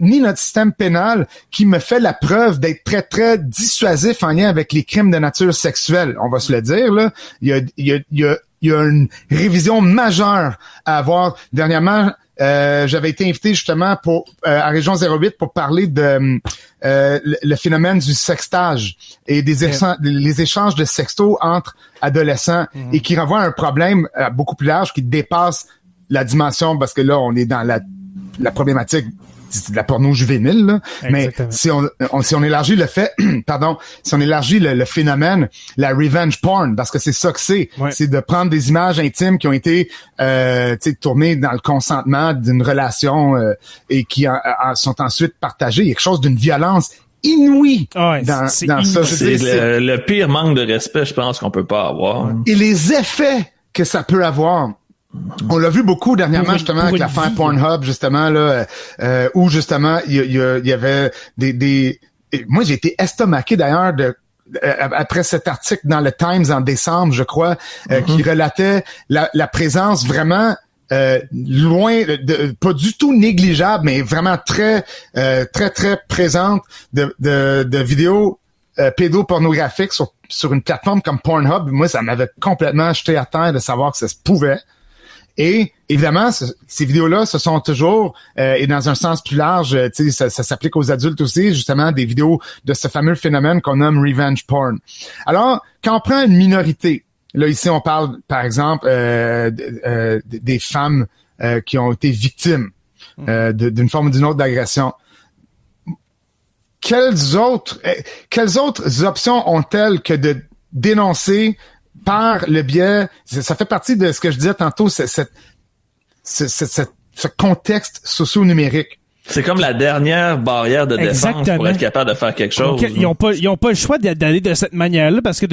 ni notre système pénal qui me fait la preuve d'être très très dissuasif en lien avec les crimes de nature sexuelle. On va se le dire là, il y a une révision majeure à avoir. Dernièrement, j'avais été invité justement à Région 08 pour parler de le phénomène du sextage et les échanges de sextos entre adolescents et qui renvoie à un problème beaucoup plus large qui dépasse la dimension, parce que là on est dans la problématique de la porno juvénile, là. Mais si on élargit le fait, si on élargit le phénomène, la revenge porn, parce que c'est ça que c'est de prendre des images intimes qui ont été tournées dans le consentement d'une relation et qui sont ensuite partagées. Il y a quelque chose d'une violence inouïe dans ça. C'est le pire manque de respect, je pense, qu'on peut pas avoir. Et les effets que ça peut avoir. On l'a vu beaucoup dernièrement, justement, avec l'affaire Pornhub, justement, là, où, justement, il y avait des... Moi, j'ai été estomaqué, d'ailleurs, après cet article dans le Times en décembre, je crois, qui relatait la présence vraiment loin, pas du tout négligeable, mais vraiment très, très, très présente de vidéos pédopornographiques sur une plateforme comme Pornhub. Moi, ça m'avait complètement jeté à terre de savoir que ça se pouvait. Et évidemment, ces vidéos-là, ce sont toujours, et dans un sens plus large, ça s'applique aux adultes aussi, justement, des vidéos de ce fameux phénomène qu'on nomme revenge porn. Alors, quand on prend une minorité, là ici on parle, par exemple, des femmes qui ont été victimes d'une forme ou d'une autre d'agression. Quelles autres options ont-elles que de dénoncer par le biais, ça fait partie de ce que je disais tantôt, ce contexte socio-numérique. C'est comme la dernière barrière de défense pour être capable de faire quelque chose. Ils ont pas le choix d'aller de cette manière-là, parce que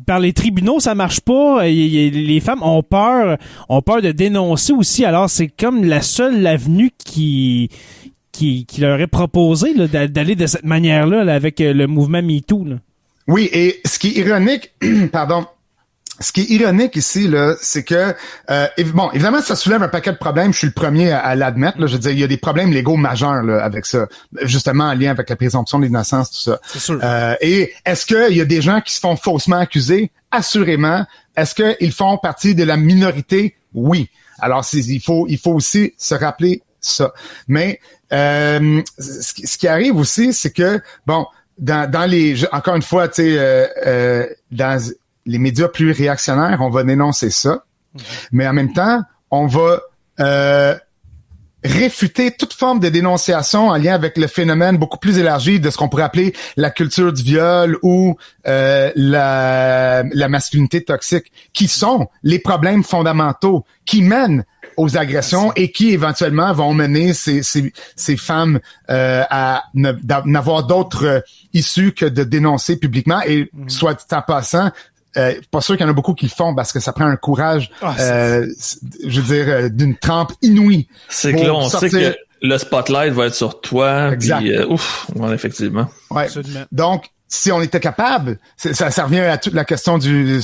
par les tribunaux, ça marche pas. Les femmes ont peur de dénoncer aussi. Alors, c'est comme la seule avenue qui leur est proposée, là, d'aller de cette manière-là, là, avec le mouvement MeToo, là. Oui, et ce qui est ironique, ce qui est ironique ici, là, c'est que, bon, évidemment, ça soulève un paquet de problèmes. Je suis le premier à l'admettre, là. Je veux dire, il y a des problèmes légaux majeurs, là, avec ça. Justement, en lien avec la présomption d'innocence, tout ça. C'est sûr. Et est-ce qu'il y a des gens qui se font faussement accuser? Assurément. Est-ce qu'ils font partie de la minorité? Oui. Alors, il faut aussi se rappeler ça. Mais, ce qui arrive aussi, c'est que, bon, encore une fois, tu sais, dans les médias plus réactionnaires, on va dénoncer ça, mais en même temps, on va réfuter toute forme de dénonciation en lien avec le phénomène beaucoup plus élargi de ce qu'on pourrait appeler la culture du viol ou la masculinité toxique, qui sont les problèmes fondamentaux qui mènent aux agressions et qui éventuellement vont mener ces femmes à n'avoir d'autres issues que de dénoncer publiquement. Et soit dit en passant, pas sûr qu'il y en a beaucoup qui le font, parce que ça prend un courage, je veux dire, d'une trempe inouïe. C'est que là, on sait que le spotlight va être sur toi. Exact. Puis, effectivement. Ouais. Donc, si on était capable, ça revient à toute la question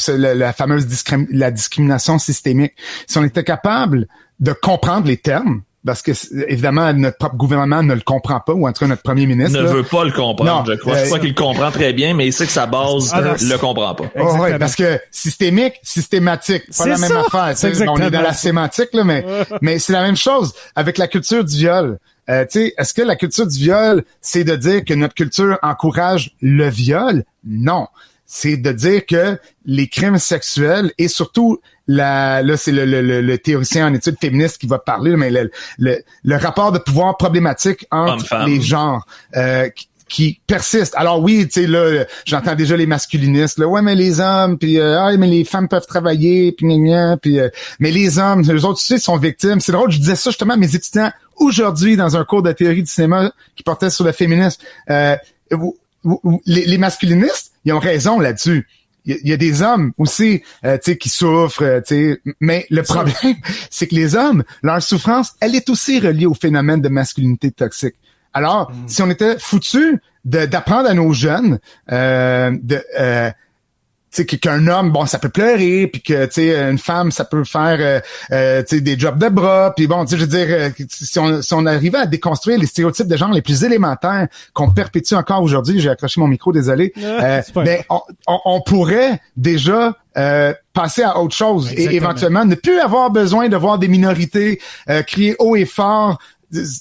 la fameuse la discrimination systémique. Si on était capable de comprendre les termes, parce que, évidemment, notre propre gouvernement ne le comprend pas, ou en tout cas notre premier ministre ne veut pas le comprendre, je crois. Je crois qu'il le comprend très bien, mais il sait que sa base le comprend pas. Oui, parce que systémique, systématique, pas la même affaire. On est dans la sémantique, là, mais c'est la même chose avec la culture du viol. Est-ce que la culture du viol, c'est de dire que notre culture encourage le viol? Non. C'est de dire que les crimes sexuels et surtout là c'est le théoricien en études féministes qui va parler, mais le rapport de pouvoir problématique entre les genres qui persiste. Alors oui, tu sais là, j'entends déjà les masculinistes là, ouais mais les hommes puis mais les femmes peuvent travailler puis mais les hommes, les autres tu sais sont victimes. C'est drôle, je disais ça justement à mes étudiants aujourd'hui dans un cours de théorie du cinéma qui portait sur le féminisme. Les masculinistes, ils ont raison là-dessus. Il y a des hommes aussi, tu sais, qui souffrent, tu sais. Mais le problème, c'est que les hommes, leur souffrance, elle est aussi reliée au phénomène de masculinité toxique. Alors, si on était foutus d'apprendre à nos jeunes, tu sais, qu'un homme, bon, ça peut pleurer, puis que, tu sais, une femme, ça peut faire, tu sais, des jobs de bras, puis bon, tu sais, je veux dire, si on arrivait à déconstruire les stéréotypes de genre les plus élémentaires qu'on perpétue encore aujourd'hui, j'ai accroché mon micro, désolé, ben, on pourrait déjà passer à autre chose. Exactement. Et éventuellement ne plus avoir besoin de voir des minorités crier haut et fort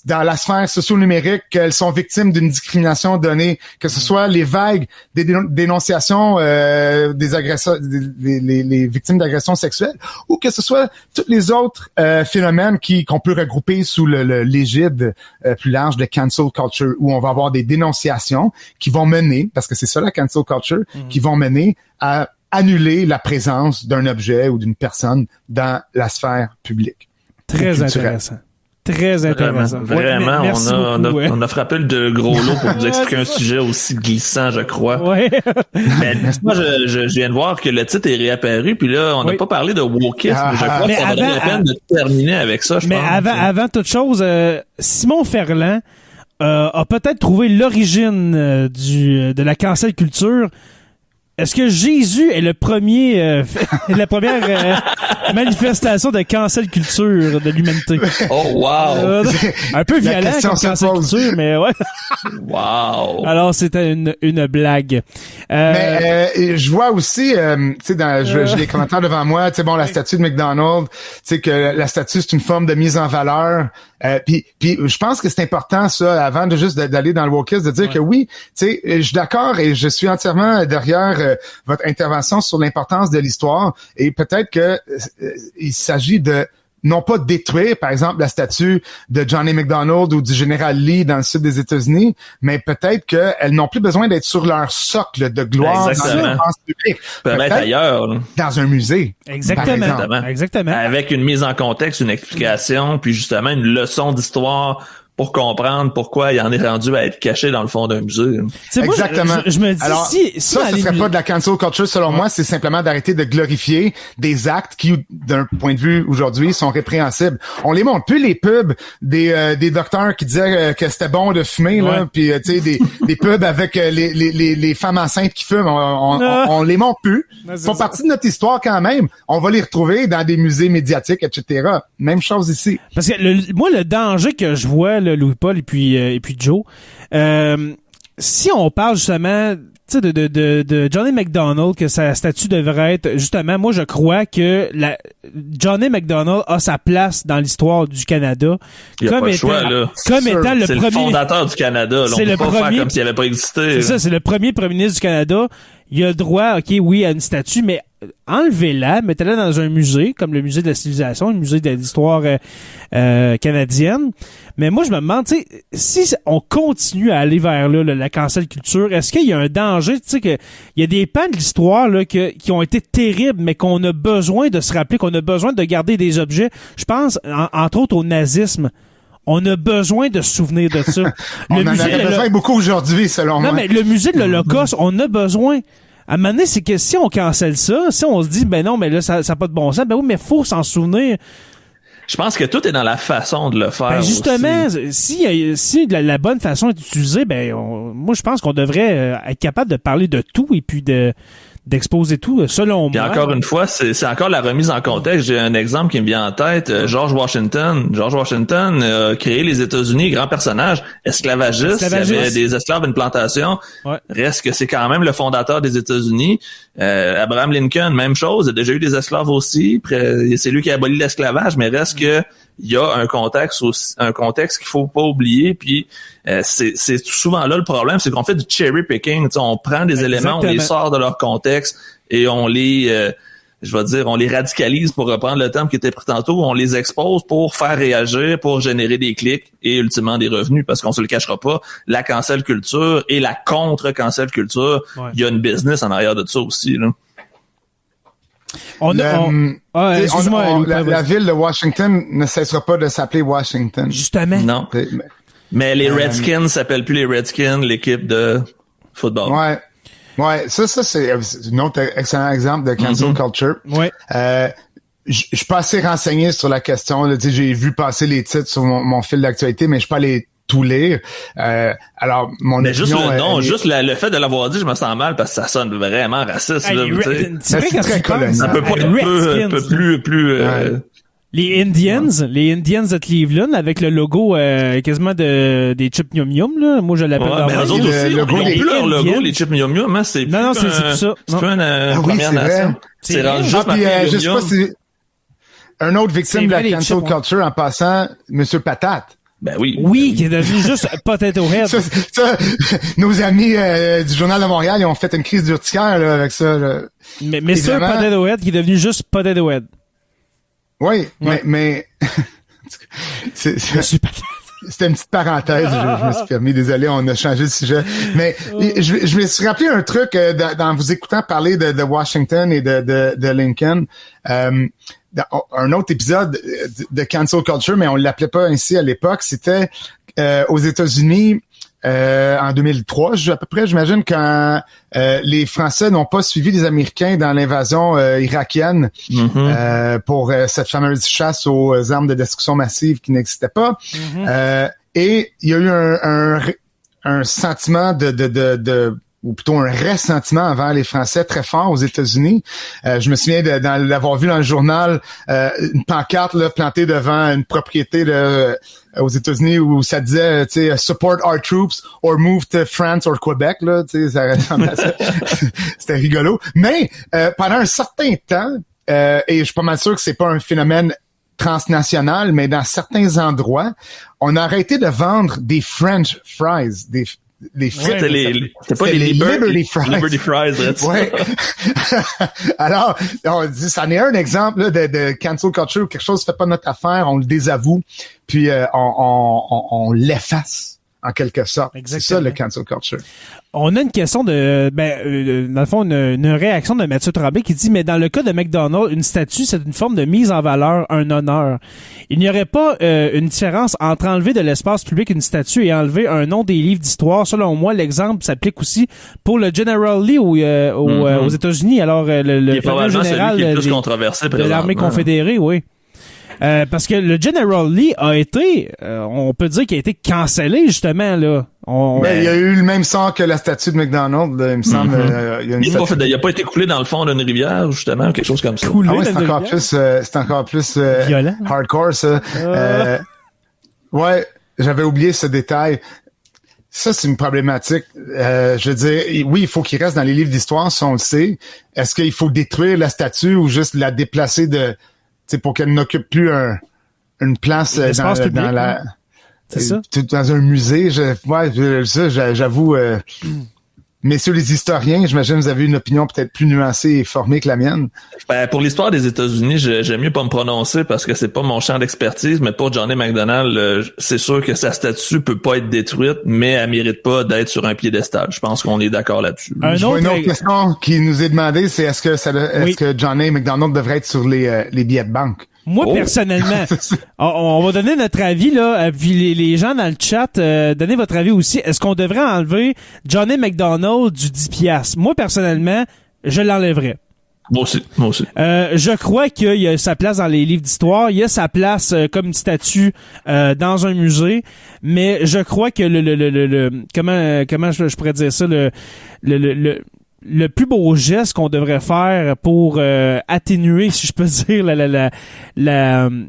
dans la sphère socio-numérique qu'elles sont victimes d'une discrimination donnée, que ce soit les vagues des dénonciations des agresseurs, les victimes d'agressions sexuelles, ou que ce soit tous les autres phénomènes qu'on peut regrouper sous l'égide plus large de cancel culture, où on va avoir des dénonciations qui vont mener, parce que c'est ça la cancel culture, qui vont mener à annuler la présence d'un objet ou d'une personne dans la sphère publique. Très intéressant. Très intéressant. Vraiment, on a frappé le gros lot pour vous expliquer un sujet aussi glissant, je crois. Ouais. Mais moi, je viens de voir que le titre est réapparu, puis là, on n'a pas parlé de wokisme. Je crois que ça vaudrait la peine de terminer avec ça, je pense. Mais avant toute chose, Simon Ferland a peut-être trouvé l'origine de la cancel culture. Est-ce que Jésus est le premier, la première manifestation de cancel culture de l'humanité? Oh wow! Un peu violent comme cancel culture, mais ouais. Wow! Alors c'était une blague. Mais je vois aussi, tu sais, j'ai les commentaires devant moi, tu sais, bon, la statue de McDonald's, tu sais que la statue c'est une forme de mise en valeur. Puis je pense que c'est important ça, avant de juste d'aller dans le wokisme, de dire que oui, tu sais, je suis d'accord et je suis entièrement derrière votre intervention sur l'importance de l'histoire, et peut-être que il s'agit de non pas de détruire, par exemple, la statue de Johnny McDonald ou du général Lee dans le sud des États-Unis, mais peut-être qu'elles n'ont plus besoin d'être sur leur socle de gloire dans la défense publique. Peut mettre ailleurs. Là. Dans un musée. Exactement. Avec une mise en contexte, une explication, puis justement une leçon d'histoire pour comprendre pourquoi il en est rendu à être caché dans le fond d'un musée. Exactement. Je me dis, alors, ça serait pas de la cancel culture, selon moi, c'est simplement d'arrêter de glorifier des actes qui, d'un point de vue aujourd'hui, sont répréhensibles. On les montre plus, les pubs des docteurs qui disaient que c'était bon de fumer, là, puis tu sais, des pubs avec les femmes enceintes qui fument, on les montre plus. Ils font partie de notre histoire quand même. On va les retrouver dans des musées médiatiques, etc. Même chose ici. Parce que moi, le danger que je vois, Louis-Paul et puis Joe, si on parle justement de Johnny McDonald, que sa statue devrait être justement, moi je crois que Johnny McDonald a sa place dans l'histoire du Canada comme étant le premier fondateur du Canada. Là, on peut pas faire comme s'il n'avait pas existé. C'est ça, c'est le premier premier ministre du Canada. Il a le droit, à une statue, mais enlevez-la, mettez-la dans un musée, comme le musée de la civilisation, le musée de l'histoire canadienne. Mais moi, je me demande, tu sais, si on continue à aller vers là, la cancel culture, est-ce qu'il y a un danger, tu sais, que il y a des pans de l'histoire là qui ont été terribles, mais qu'on a besoin de se rappeler, qu'on a besoin de garder des objets. Je pense, entre autres, au nazisme. On a besoin de se souvenir de ça. On en a besoin beaucoup aujourd'hui, selon moi. Non, mais le musée de l'Holocauste, on a besoin. À un moment donné, c'est que si on cancelle ça, si on se dit, ben non, mais là, ça n'a pas de bon sens, ben oui, mais faut s'en souvenir. Je pense que tout est dans la façon de le faire. Ben justement, si la bonne façon est utilisée, ben moi, je pense qu'on devrait être capable de parler de tout et puis d'exposer tout, selon moi. Et encore une fois, c'est encore la remise en contexte. J'ai un exemple qui me vient en tête. George Washington a créé les États-Unis, grand personnage, esclavagiste. Il y avait des esclaves, une plantation. Ouais. Reste que c'est quand même le fondateur des États-Unis. Abraham Lincoln, même chose. Il a déjà eu des esclaves aussi. C'est lui qui a aboli l'esclavage, mais reste que il y a un contexte qu'il faut pas oublier. Puis c'est souvent là le problème, c'est qu'on fait du cherry picking. On prend des éléments, on les sort de leur contexte et on les je vais dire, on les radicalise pour reprendre le terme qui était pris tantôt, on les expose pour faire réagir, pour générer des clics et ultimement des revenus, parce qu'on se le cachera pas, la cancel culture et la contre-cancel culture, il y a une business en arrière de ça aussi, là. La ville de Washington ne cessera pas de s'appeler Washington. Justement. Non. Mais les Redskins s'appellent plus les Redskins, l'équipe de football. Ouais, ça c'est un autre excellent exemple de cancel culture. Ouais. Je suis pas assez renseigné sur la question. Là, j'ai vu passer les titres sur mon fil d'actualité, mais je suis pas allé tout lire. Alors, mon mais opinion... juste le fait de l'avoir dit, je me sens mal parce que ça sonne vraiment raciste. Là, c'est très colonial. Ça peut pas être un peu plus Les Indians de Cleveland avec le logo quasiment des Chip Yum Yum là. Moi je l'appelle mais eux autres aussi, ils ont plus leur logo, les Chip Yum Yum, hein, c'est non, c'est ça. C'est plus une Première Nation. C'est rendu juste je sais pas si un autre victime de la cancel culture en passant, Monsieur Patate. Ben oui. Oui, qui est devenu juste Potato Head. Ça, nos amis du Journal de Montréal, ils ont fait une crise d'urticaire là, avec ça. Là. Mais ce Potato Head qui est devenu juste Potato Head. Oui, mais c'était une petite parenthèse, je me suis permis, désolé, on a changé de sujet. Mais je me suis rappelé un truc dans vous écoutant parler de Washington et de Lincoln. Un autre épisode de cancel culture, mais on l'appelait pas ainsi à l'époque, c'était aux États-Unis en 2003, à peu près, j'imagine, quand les Français n'ont pas suivi les Américains dans l'invasion irakienne pour cette fameuse chasse aux armes de destruction massive qui n'existait pas. Et il y a eu un sentiment ou plutôt un ressentiment envers les Français très fort aux États-Unis. Je me souviens d'avoir vu dans le journal une pancarte là, plantée devant une propriété aux États-Unis où ça disait, tu sais, support our troops or move to France or Quebec, là, tu sais, ça ressemblait à ça. C'était rigolo. Mais pendant un certain temps, et je suis pas mal sûr que c'est pas un phénomène transnational, mais dans certains endroits, on a arrêté de vendre des French fries, les frites, c'est pas les Liberty Fries. Ouais. Alors, on dit, ça en est un exemple là, de cancel culture où quelque chose fait pas notre affaire, on le désavoue, puis on l'efface en quelque sorte. Exactement. C'est ça le cancel culture. On a une question dans le fond, une réaction de Mathieu Tremblay qui dit, mais dans le cas de McDonald's, une statue, c'est une forme de mise en valeur, un honneur. Il n'y aurait pas une différence entre enlever de l'espace public une statue et enlever un nom des livres d'histoire. Selon moi, l'exemple s'applique aussi pour le General Lee aux États-Unis. Alors, le général celui qui est plus controversé de l'armée confédérée, oui. Parce que le General Lee a été, on peut dire qu'il a été cancellé justement là. Mais il y a eu le même sort que la statue de McDonald's, là, il me semble. Il a pas été coulé dans le fond d'une rivière justement, quelque chose comme ça. C'est encore plus violent, hardcore ça. Ouais, j'avais oublié ce détail. Ça, c'est une problématique. Je veux dire, oui, il faut qu'il reste dans les livres d'histoire, ça on le sait. Est-ce qu'il faut détruire la statue ou juste la déplacer pour qu'elle n'occupe plus une place dans la... C'est ça? Dans un musée, j'avoue... Messieurs les historiens, j'imagine que vous avez une opinion peut-être plus nuancée et formée que la mienne. Pour l'histoire des États-Unis, j'aime mieux pas me prononcer parce que c'est pas mon champ d'expertise, mais pour Johnny McDonald, c'est sûr que sa statue peut pas être détruite, mais elle mérite pas d'être sur un piédestal. Je pense qu'on est d'accord là-dessus. Une autre question qui nous est demandée, c'est est-ce que Johnny McDonald devrait être sur les billets de banque? Moi, personnellement, on va donner notre avis, là, puis les gens dans le chat, donnez votre avis aussi. Est-ce qu'on devrait enlever Johnny McDonald du 10$? Moi, personnellement, je l'enlèverais. Moi aussi. Je crois qu'il y a sa place dans les livres d'histoire, il y a sa place comme une statue dans un musée, mais je crois que comment je pourrais dire ça, le plus beau geste qu'on devrait faire pour atténuer, si je peux dire,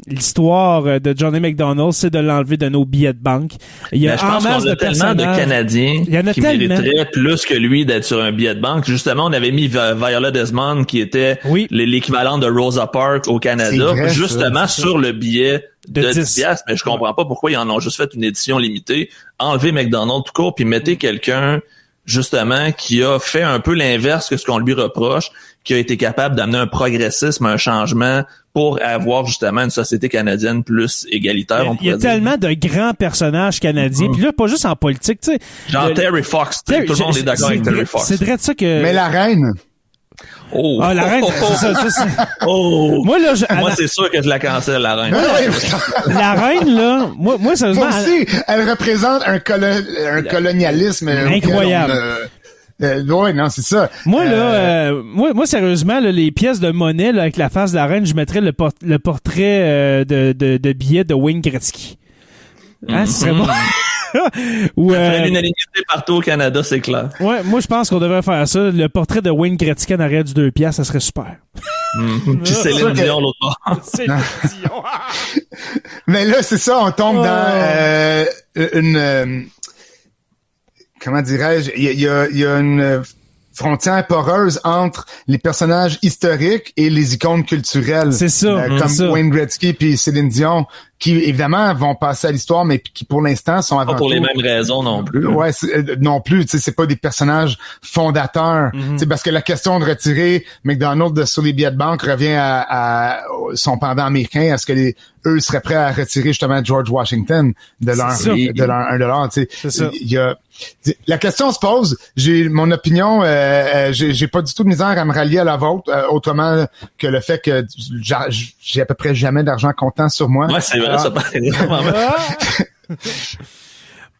l'histoire de Johnny McDonald, c'est de l'enlever de nos billets de banque. Il y a je pense qu'on a tellement de Canadiens qui mériteraient plus que lui d'être sur un billet de banque. Justement, on avait mis Viola Desmond, qui était l'équivalent de Rosa Parks au Canada, vrai, justement sur le billet de 10$, mais je comprends pas pourquoi ils en ont juste fait une édition limitée. Enlevez McDonald tout court, puis mettez quelqu'un justement, qui a fait un peu l'inverse que ce qu'on lui reproche, qui a été capable d'amener un progressisme, un changement pour avoir justement une société canadienne plus égalitaire. Il y a tellement de grands personnages canadiens, puis là, pas juste en politique, tu sais. Genre Terry Fox, tout le monde est d'accord avec Terry Fox. C'est vrai de ça que... Mais la reine... Oh. Ah, la reine, c'est ça. Oh. Moi, là, moi, c'est sûr que je la cancelle, la reine. La reine, là, moi, sérieusement. Moi aussi, elle représente un colonialisme incroyable. Ouais, non, c'est ça. Moi, là, moi, sérieusement, là, les pièces de monnaie, là, avec la face de la reine, je mettrais le portrait de billet de Wayne Gretzky. Hein, ce serait bon. Ou l'unanimité partout au Canada, c'est clair. Ouais, moi je pense qu'on devrait faire ça. Le portrait de Wayne Gretzky en arrière du 2 piastres, ça serait super. Puis Céline Dion l'autre bord. Céline Dion. Mais là, c'est ça, on tombe dans une comment dirais-je, il y a une frontière poreuse entre les personnages historiques et les icônes culturelles. C'est ça. Comme Wayne Gretzky puis Céline Dion, qui évidemment vont passer à l'histoire, mais qui pour l'instant sont avant pas pour tout, les mêmes raisons non plus. Ouais, non plus. Tu sais, c'est pas des personnages fondateurs. Tu sais, parce que la question de retirer McDonald's sur les billets de banque revient à son pendant américain. Est-ce que eux seraient prêts à retirer justement George Washington de leur $1? Tu sais, il y a la question se pose. J'ai mon opinion. J'ai pas du tout de misère à me rallier à la vôtre, autrement que le fait que j'ai à peu près jamais d'argent comptant sur moi. Ouais, c'est vrai, ça paraît vraiment bien.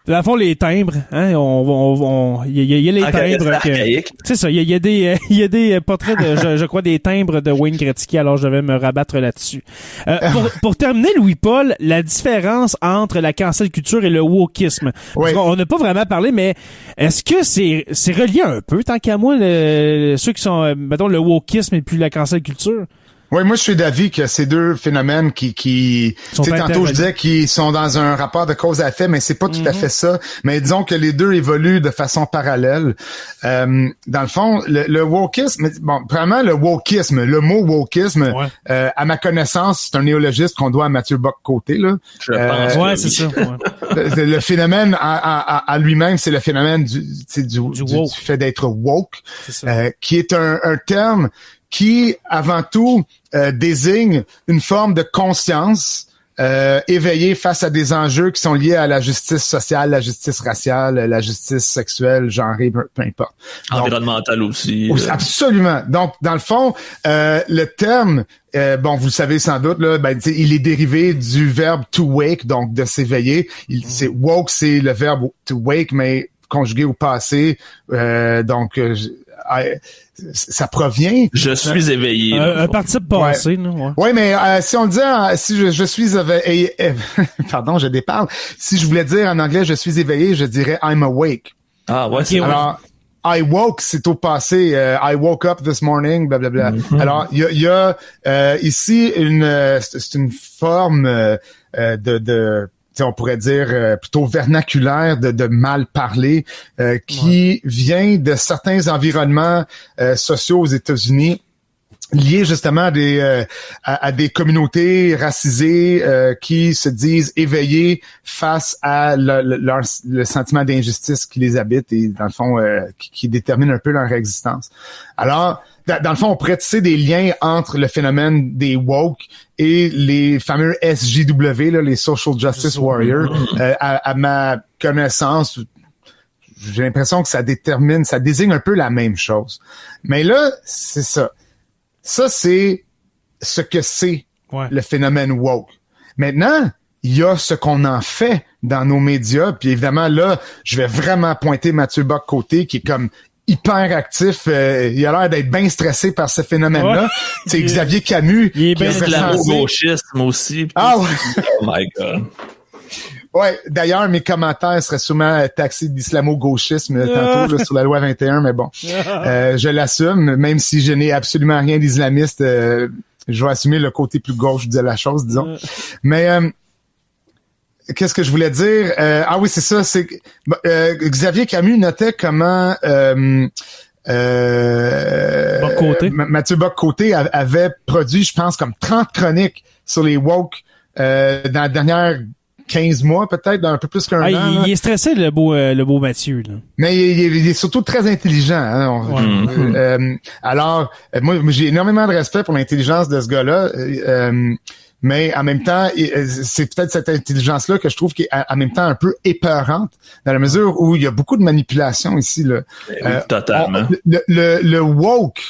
Dans le fond, les timbres, hein, il y a les timbres. C'est ça, il y a des portraits de, je crois, des timbres de Wayne Gretzky, alors je vais me rabattre là-dessus. Pour terminer, Louis-Paul, la différence entre la cancel culture et le wokisme. Oui. On n'a pas vraiment parlé, mais est-ce que c'est relié un peu, tant qu'à moi, ceux qui sont, mettons, le wokisme et puis la cancel culture? Oui, moi je suis d'avis que ces deux phénomènes qui tu sais, tantôt je disais qu'ils sont dans un rapport de cause à effet, mais c'est pas tout à fait ça. Mais disons que les deux évoluent de façon parallèle. Dans le fond, le wokisme, bon, vraiment le wokisme, le mot wokisme, à ma connaissance, c'est un néologiste qu'on doit à Mathieu Bock-Côté, là. Je pense. Ouais, c'est ça. Ouais. Le phénomène à lui-même, c'est le phénomène du fait d'être woke, qui est un terme qui, avant tout, désigne une forme de conscience éveillée face à des enjeux qui sont liés à la justice sociale, la justice raciale, la justice sexuelle, genrée, peu importe. Environnementale aussi. Absolument. Donc, dans le fond, le terme, bon, vous le savez sans doute, là, ben, il est dérivé du verbe to wake, donc de s'éveiller. C'est woke, c'est le verbe to wake, mais conjugué au passé. Donc, ça provient. Je suis éveillé. Un participe passé, non? Ouais, mais si on le dit, si je suis éveillé, pardon, je déparle. Si je voulais dire en anglais, je suis éveillé, je dirais I'm awake. Ah ouais. Okay, alors, I woke, c'est au passé. I woke up this morning, blablabla. Alors, il y a ici c'est une forme de on pourrait dire plutôt vernaculaire de mal parler qui vient de certains environnements sociaux aux États-Unis liés justement à des communautés racisées qui se disent éveillées face à le sentiment d'injustice qui les habite et dans le fond qui détermine un peu leur existence. Alors dans le fond, on pourrait tisser des liens entre le phénomène des woke et les fameux SJW, là, les Social Justice Warriors. À ma connaissance, j'ai l'impression que ça désigne un peu la même chose. Mais là, c'est ça. Ça, c'est ce que c'est le phénomène woke. Maintenant, il y a ce qu'on en fait dans nos médias. Puis évidemment, là, je vais vraiment pointer Mathieu Bock-Côté, qui est comme hyper actif. Il a l'air d'être bien stressé par ce phénomène-là. C'est Xavier Camus. Il est bien islamo-gauchisme aussi. Ah ouais. Oh my God. Ouais, d'ailleurs, mes commentaires seraient sûrement taxés d'islamo-gauchisme tantôt là, sur la loi 21, mais bon, je l'assume, même si je n'ai absolument rien d'islamiste, je vais assumer le côté plus gauche de la chose, disons. Mais qu'est-ce que je voulais dire? Ah oui, c'est ça, c'est Xavier Camus notait comment Mathieu Bock-Côté avait produit, je pense, comme 30 chroniques sur les woke dans la dernière 15 mois peut-être, un peu plus qu'un an. Il est stressé, le beau Mathieu, là. Mais il est surtout très intelligent. Hein. Alors, moi, j'ai énormément de respect pour l'intelligence de ce gars-là. Mais en même temps, c'est peut-être cette intelligence-là que je trouve qui est en même temps un peu épeurante, dans la mesure où il y a beaucoup de manipulation ici. Là. Totalement. Le woke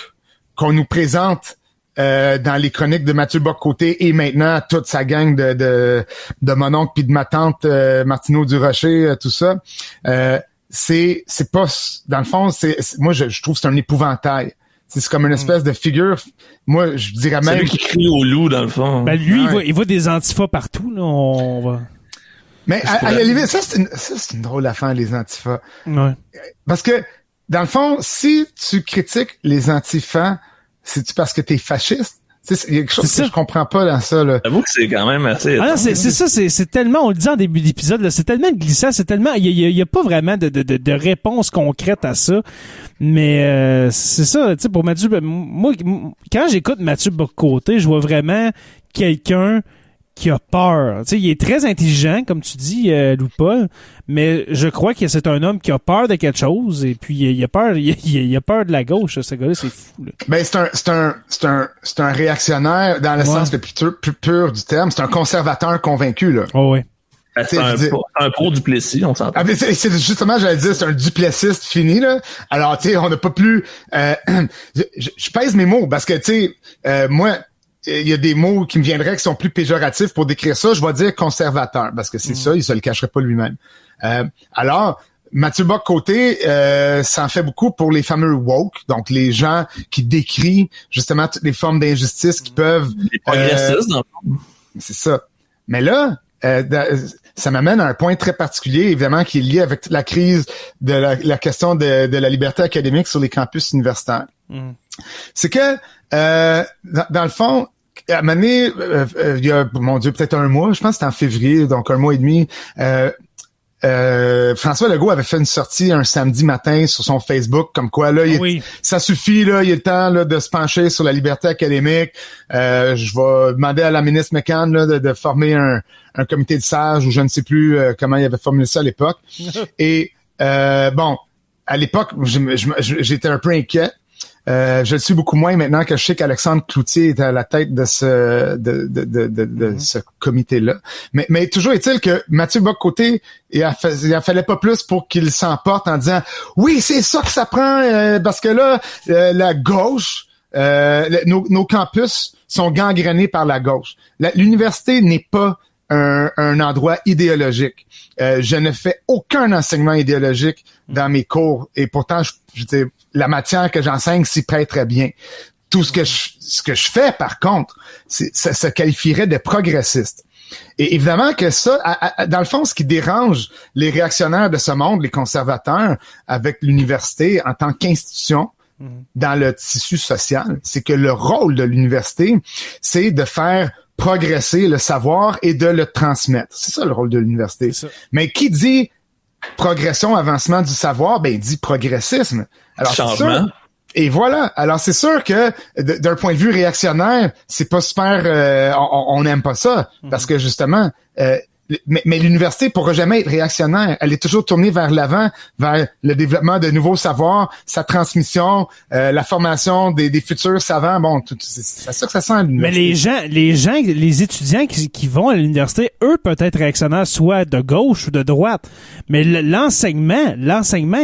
qu'on nous présente dans les chroniques de Mathieu Bock-Côté et maintenant toute sa gang de mon oncle puis de ma tante Martineau Durocher, tout ça, c'est pas, dans le fond, moi je trouve que c'est un épouvantail. C'est comme une espèce de figure. Moi, je dirais même. C'est lui qui crie au loup, dans le fond. Ben, lui, il voit des antifas partout, là. On va. Mais, à la limite, ça, c'est une drôle affaire, les antifas. Ouais. Parce que, dans le fond, si tu critiques les antifas, c'est-tu parce que t'es fasciste? Il y a quelque chose que je comprends pas dans ça, là. J'avoue que c'est quand même assez... Ah non, c'est ça, c'est tellement, on le dit en début d'épisode, là, c'est tellement glissant, c'est tellement, il y a pas vraiment de réponse concrète à ça. Mais, c'est ça, tu sais, pour Mathieu, moi, quand j'écoute Mathieu Bock-Côté, je vois vraiment quelqu'un qui a peur. Tu sais, il est très intelligent, comme tu dis, Loup-Paul, mais je crois que c'est un homme qui a peur de quelque chose, et puis il a peur de la gauche, ce gars-là, c'est fou, là. Ben, c'est un réactionnaire dans le sens le plus pur du terme. C'est un conservateur convaincu, là. Oh, ouais. C'est un pro-Duplessis, on s'entend. Ah, mais c'est justement, j'allais dire, c'est un duplessiste fini, là. Alors, tu sais, on n'a pas plus... je pèse mes mots, parce que, tu sais, moi... Il y a des mots qui me viendraient qui sont plus péjoratifs pour décrire ça. Je vais dire conservateur, parce que c'est ça, il se le cacherait pas lui-même. Alors, Mathieu Bock-Côté, ça en fait beaucoup pour les fameux woke, donc les gens qui décrient justement toutes les formes d'injustice qui peuvent... Les progressistes, dans le fond. C'est ça. Mais là, ça m'amène à un point très particulier, évidemment, qui est lié avec la crise de la question de la liberté académique sur les campus universitaires. C'est que, dans le fond, à un moment donné, il y a, mon Dieu, peut-être un mois, je pense que c'était en février, donc un mois et demi, François Legault avait fait une sortie un samedi matin sur son Facebook, comme quoi, là, ça suffit, là, il y a le temps là, de se pencher sur la liberté académique. Je vais demander à la ministre McCann là, de former un comité de sages, ou je ne sais plus comment il avait formulé ça à l'époque. Et bon, à l'époque, j'étais un peu inquiet. Je le suis beaucoup moins maintenant que je sais qu'Alexandre Cloutier est à la tête de ce comité-là. Mais toujours est-il que Mathieu Bock-Côté, il en fallait pas plus pour qu'il s'emporte en disant oui, c'est ça que ça prend parce que là la gauche, nos campus sont gangrénés par la gauche. L'université n'est pas un endroit idéologique. Je ne fais aucun enseignement idéologique dans mes cours et pourtant je dis, la matière que j'enseigne s'y prête très bien. Tout ce que je fais par contre, ça se qualifierait de progressiste. Et évidemment que ça, dans le fond, ce qui dérange les réactionnaires de ce monde, les conservateurs, avec l'université en tant qu'institution dans le tissu social, c'est que le rôle de l'université, c'est de faire progresser le savoir et de le transmettre. C'est ça le rôle de l'université. Mais qui dit progression, avancement du savoir, ben il dit progressisme. Alors changement. Et voilà. Alors c'est sûr que d'un point de vue réactionnaire, c'est pas super. On n'aime pas ça parce que justement. Mais l'université pourra jamais être réactionnaire. Elle est toujours tournée vers l'avant, vers le développement de nouveaux savoirs, sa transmission, la formation des futurs savants. Bon, c'est ça que ça sent à l'université. Mais les étudiants qui vont à l'université, eux peuvent être réactionnaires soit de gauche ou de droite. Mais l'enseignement,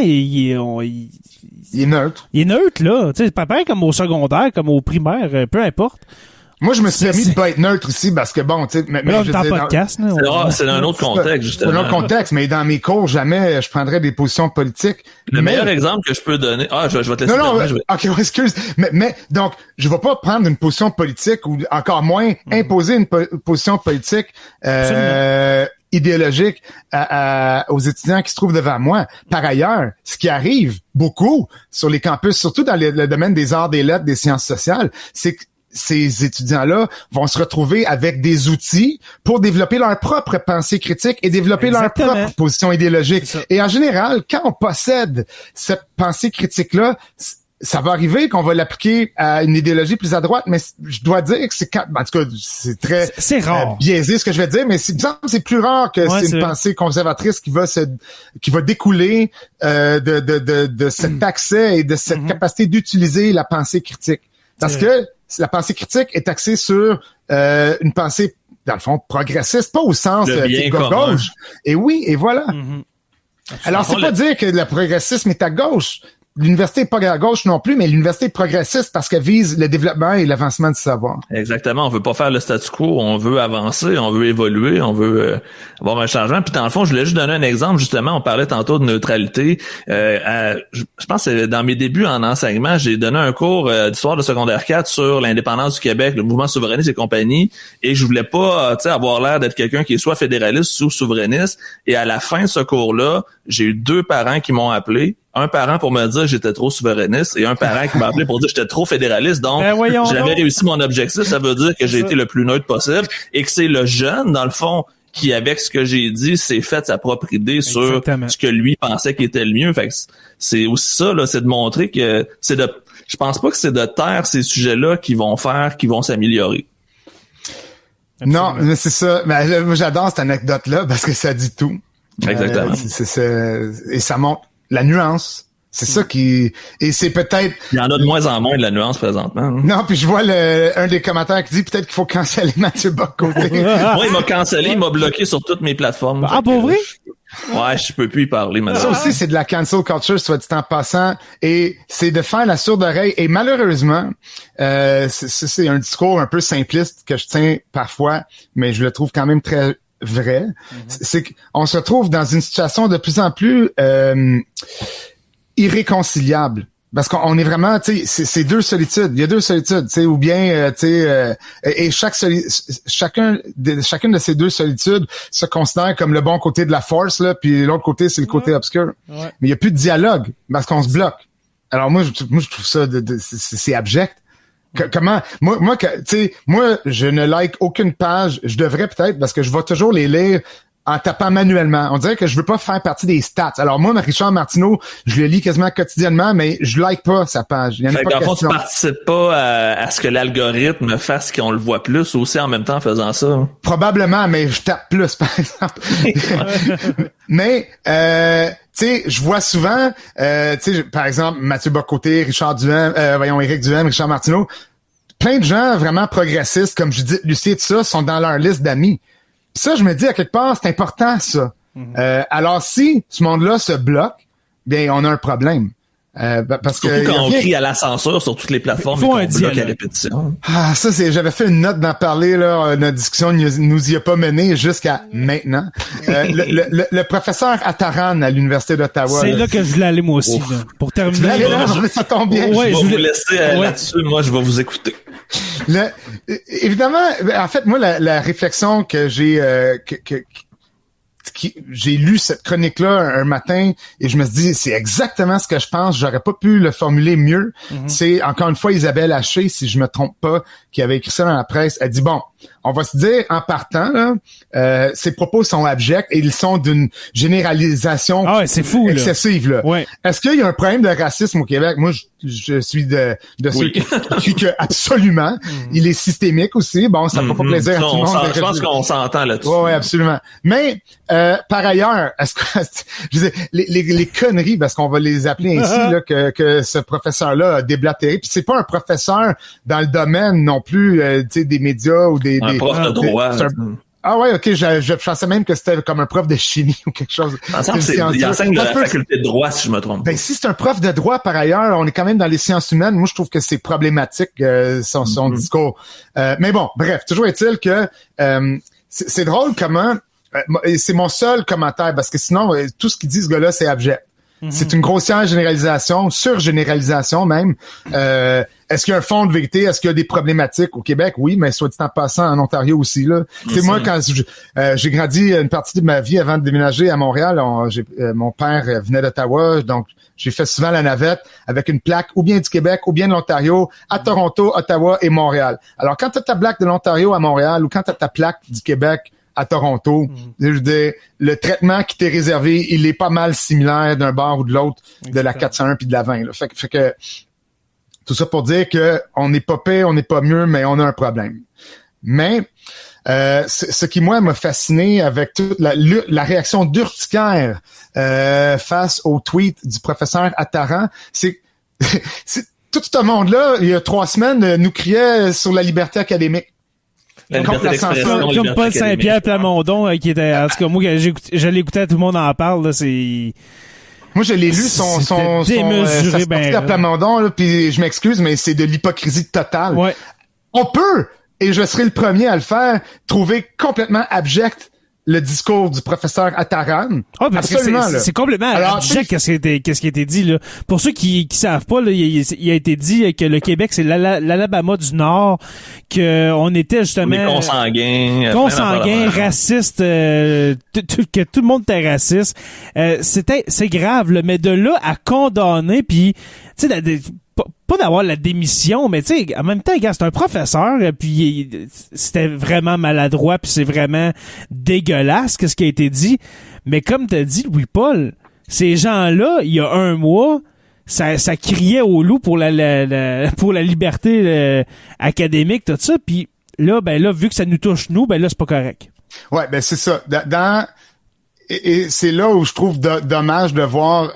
il est neutre. Il est neutre, là. Tu sais, pas pareil comme au secondaire, comme au primaire, peu importe. Moi, je me suis permis de pas être neutre ici parce que bon, tu sais, mais là, dans podcast, c'est un autre contexte, justement. C'est un autre contexte, mais dans mes cours, jamais je prendrais des positions politiques. Le meilleur exemple que je peux donner, je vais te laisser. Non, ok, excuse. Mais donc, je vais pas prendre une position politique ou encore moins imposer une position politique idéologique aux étudiants qui se trouvent devant moi. Par ailleurs, ce qui arrive beaucoup sur les campus, surtout dans le domaine des arts, des lettres, des sciences sociales, c'est que ces étudiants-là vont se retrouver avec des outils pour développer leur propre pensée critique et développer leur propre position idéologique. Et en général, quand on possède cette pensée critique-là, ça va arriver qu'on va l'appliquer à une idéologie plus à droite, mais je dois dire que en tout cas, c'est très biaisé ce que je vais dire, mais c'est plus rare que c'est une pensée conservatrice qui va découler de cet accès et de cette capacité d'utiliser la pensée critique. Parce que la pensée critique est axée sur une pensée, dans le fond, progressiste, pas au sens gauche. Et oui, et voilà. Alors, c'est pas dire que le progressisme est à gauche. L'université n'est pas à gauche non plus, mais l'université est progressiste parce qu'elle vise le développement et l'avancement du savoir. Exactement. On veut pas faire le statu quo. On veut avancer, on veut évoluer, on veut avoir un changement. Puis dans le fond, je voulais juste donner un exemple. Justement, on parlait tantôt de neutralité. Je pense que dans mes débuts en enseignement, j'ai donné un cours d'histoire de secondaire 4 sur l'indépendance du Québec, le mouvement souverainiste et compagnie. Et je voulais pas, avoir l'air d'être quelqu'un qui est soit fédéraliste ou souverainiste. Et à la fin de ce cours-là, j'ai eu 2 parents qui m'ont appelé. Un parent pour me dire que j'étais trop souverainiste et un parent qui m'a appelé pour dire que j'étais trop fédéraliste. Donc, j'avais réussi mon objectif. Ça veut dire que j'ai été le plus neutre possible et que c'est le jeune, dans le fond, qui, avec ce que j'ai dit, s'est fait sa propre idée sur ce que lui pensait qui était le mieux. Fait que c'est aussi ça, là, c'est de montrer que je pense pas que c'est de taire ces sujets-là qui vont s'améliorer. Non, mais c'est ça. Mais moi, j'adore cette anecdote-là parce que ça dit tout. Exactement. Et ça montre la nuance. C'est ça qui... Et c'est peut-être... Il y en a de moins en moins de la nuance présentement. Hein? Non, puis je vois un des commentaires qui dit peut-être qu'il faut canceller Mathieu Bock-Côté. Moi, il m'a cancellé, il m'a bloqué sur toutes mes plateformes. Ah, pour vrai? Ouais, je peux plus y parler maintenant. Ça aussi, c'est de la cancel culture, soit dit en passant. Et c'est de faire la sourde oreille. Et malheureusement, c'est un discours un peu simpliste que je tiens parfois, mais je le trouve quand même très vrai. C'est qu'on se retrouve dans une situation de plus en plus irréconciliable. Parce qu'on est vraiment, tu sais, c'est 2 solitudes. Il y a 2 solitudes, tu sais, ou bien, tu sais, et chacune de ces 2 solitudes se considère comme le bon côté de la force, là, puis l'autre côté, c'est le côté obscur. Mais il y a plus de dialogue, parce qu'on se bloque. Alors moi, je trouve ça, c'est abject. Comment, moi, tu sais, moi, je ne like aucune page. Je devrais peut-être, parce que je vais toujours les lire en tapant manuellement. On dirait que je veux pas faire partie des stats. Alors moi, Richard Martineau, je le lis quasiment quotidiennement, mais je like pas sa page. Il y en a pas de question. Tu participes pas à ce que l'algorithme fasse qu'on le voit plus aussi en même temps en faisant ça. Hein? Probablement, mais je tape plus, par exemple. Mais tu sais, je vois souvent, tu sais, par exemple, Mathieu Bock-Côté, Éric Duhem, Richard Martineau, plein de gens vraiment progressistes, comme Judith Lucier et tout ça, sont dans leur liste d'amis. Pis ça, je me dis, à quelque part, c'est important, ça. Alors, si ce monde-là se bloque, bien, on a un problème. Parce surtout que quand on crie à la censure sur toutes les plateformes et qu'on bloque à répétition. Ah, ça, j'avais fait une note d'en parler, là. Notre discussion nous y a pas mené jusqu'à maintenant. Le professeur Attaran à l'Université d'Ottawa. C'est là que je voulais aller, moi aussi, là, pour terminer. Ça tombe bien. Je vais vous laisser là-dessus. Moi, je vais vous écouter. Évidemment, en fait, moi, la réflexion que j'ai j'ai lu cette chronique-là un matin et je me suis dit, c'est exactement ce que je pense. J'aurais pas pu le formuler mieux. C'est, encore une fois, Isabelle Haché, si je me trompe pas, qui avait écrit ça dans la presse. Elle dit, bon, on va se dire, en partant, là, ces propos sont abjects et ils sont d'une généralisation c'est fou, excessive. Là. Ouais. Est-ce qu'il y a un problème de racisme au Québec? Moi, je suis de ceux qui crient que absolument. Il est systémique aussi. Bon, ça fait pas plaisir à tout le monde. Je pense qu'on s'entend là-dessus. Ouais, absolument. Mais par ailleurs, est-ce que je veux dire, les conneries, parce qu'on va les appeler ainsi, là, que ce professeur-là a déblatéré. Puis c'est pas un professeur dans le domaine non plus, tu sais, des médias ou un prof de droit. Ah ouais, ok, je pensais même que c'était comme un prof de chimie ou quelque chose. Il enseigne la faculté de droit, si je me trompe. Ben, si c'est un prof de droit, par ailleurs, on est quand même dans les sciences humaines. Moi, je trouve que c'est problématique, son discours. Mais bon, bref, toujours est-il que c'est drôle comment... c'est mon seul commentaire, parce que sinon, tout ce qu'il dit, ce gars-là, c'est abject. C'est une grossière généralisation, surgénéralisation même. Est-ce qu'il y a un fond de vérité? Est-ce qu'il y a des problématiques au Québec? Oui, mais soit dit en passant, en Ontario aussi. Là. C'est moi, quand j'ai grandi une partie de ma vie avant de déménager à Montréal, mon père venait d'Ottawa, donc j'ai fait souvent la navette avec une plaque ou bien du Québec ou bien de l'Ontario à Toronto, Ottawa et Montréal. Alors, quand tu as ta plaque de l'Ontario à Montréal ou quand tu as ta plaque du Québec à Toronto, je veux dire, le traitement qui t'est réservé, il est pas mal similaire d'un bord ou de l'autre de la 401 puis de la 20. Là. Fait que Tout ça pour dire que on n'est pas pire, on n'est pas mieux, mais on a un problème. Mais ce qui, moi, m'a fasciné avec toute la réaction d'urticaire face au tweet du professeur Attaran, c'est tout ce monde-là, il y a 3 semaines, nous criait sur la liberté académique. Comme Paul Saint-Pierre Plamondon, qui était, en tout cas, moi, je l'écoutais, tout le monde en parle, là, c'est... Moi, je l'ai lu, sa sortie à Plamondon, là, puis je m'excuse, mais c'est de l'hypocrisie totale. Ouais. On peut, et je serai le premier à le faire, trouver complètement abject le discours du professeur Attaran. Ah, parce que c'est complètement abject qu'est-ce qui a été dit, là. Pour ceux qui savent pas, là, il a été dit que le Québec, c'est l'Alabama du Nord, que on était justement... Consanguins, racistes, que tout le monde était raciste. C'est grave, là, mais de là à condamner, puis, tu sais, pas d'avoir la démission, mais tu sais, en même temps, gars, c'est un professeur, puis c'était vraiment maladroit, puis c'est vraiment dégueulasse ce qui a été dit. Mais comme t'as dit, Louis-Paul, ces gens-là, il y a 1 mois, ça criait au loup pour la liberté académique, tout ça, puis là, vu que ça nous touche nous, là, c'est pas correct. Ouais, c'est ça. Et c'est là où je trouve dommage de voir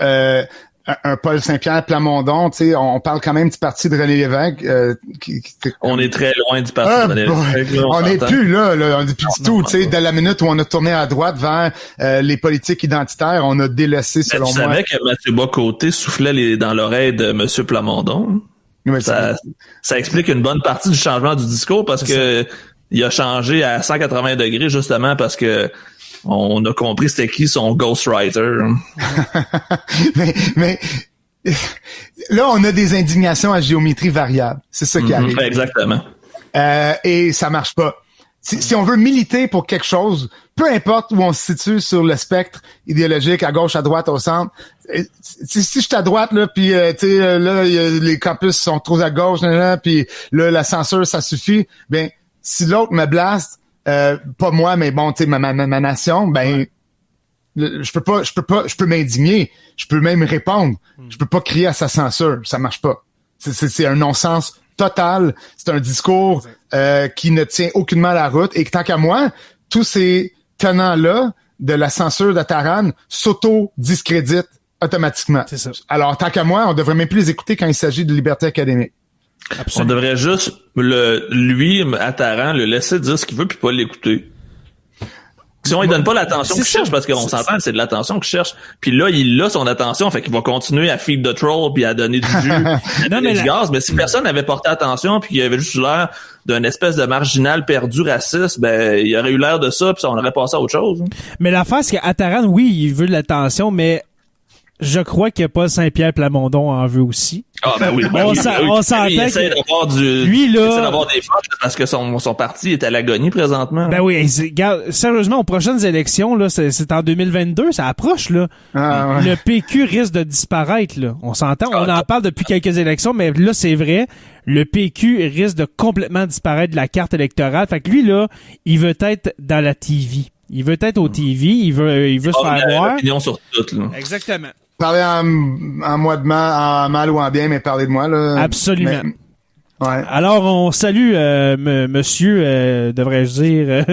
un Paul Saint-Pierre Plamondon, tu sais, on parle quand même du parti de René Lévesque. On est très loin du parti de René Lévesque. On n'est plus là, on n'est plus du tout. Tu sais, dès la minute où on a tourné à droite vers les politiques identitaires, on a délaissé, selon moi. Tu savais que Mathieu Bock-Côté soufflait dans l'oreille de M. Plamondon? Oui, ça explique une bonne partie du changement du discours parce que il a changé à 180 degrés justement parce que on a compris c'était qui son ghostwriter. mais là, on a des indignations à géométrie variable. C'est ça qui arrive. Exactement. Et ça marche pas. Si on veut militer pour quelque chose, peu importe où on se situe sur le spectre idéologique, à gauche, à droite, au centre, si je suis à droite, là, puis tu sais, là, les campus sont trop à gauche, puis là, la censure, ça suffit, ben, si l'autre me blaste, pas moi, mais bon, tu sais, ma nation, ben, je peux m'indigner, je peux même répondre, je peux pas crier à sa censure, ça marche pas. C'est un non-sens total, c'est un discours qui ne tient aucunement la route, et que tant qu'à moi, tous ces tenants-là de la censure d'Attaran s'auto-discréditent automatiquement. C'est ça. Alors, tant qu'à moi, on devrait même plus les écouter quand il s'agit de liberté académique. Absolument. On devrait juste lui, Attaran, le laisser dire ce qu'il veut puis pas l'écouter. Si on lui donne pas l'attention qu'il cherche, parce qu'on s'entend, c'est de l'attention qu'il cherche. Puis là, il a son attention, fait qu'il va continuer à feed the troll puis à donner du jus, du gaz. Mais si personne n'avait porté attention puis qu'il avait juste l'air d'un espèce de marginal perdu raciste, ben il aurait eu l'air de ça puis on aurait passé à autre chose. Mais l'affaire, c'est qu'Attaran, oui, il veut de l'attention, mais je crois que Paul Saint-Pierre Plamondon en veut aussi. Ah ben oui. On s'entend. Il essaie d'avoir il essaie d'avoir des forces parce que son parti est à l'agonie présentement. Ben oui, regarde, sérieusement, aux prochaines élections, là, c'est en 2022, ça approche, là. Ah, ouais. Le PQ risque de disparaître, là. On s'entend, on en parle depuis quelques élections, mais là, c'est vrai. Le PQ risque de complètement disparaître de la carte électorale. Fait que lui, là, il veut être dans la TV. Il veut être au TV, il veut se faire voir. Opinion sur tout, là. Exactement. Parler en mal ou en bien, mais parler de moi, là. Absolument. Ouais. Alors, on salue monsieur, devrais-je dire,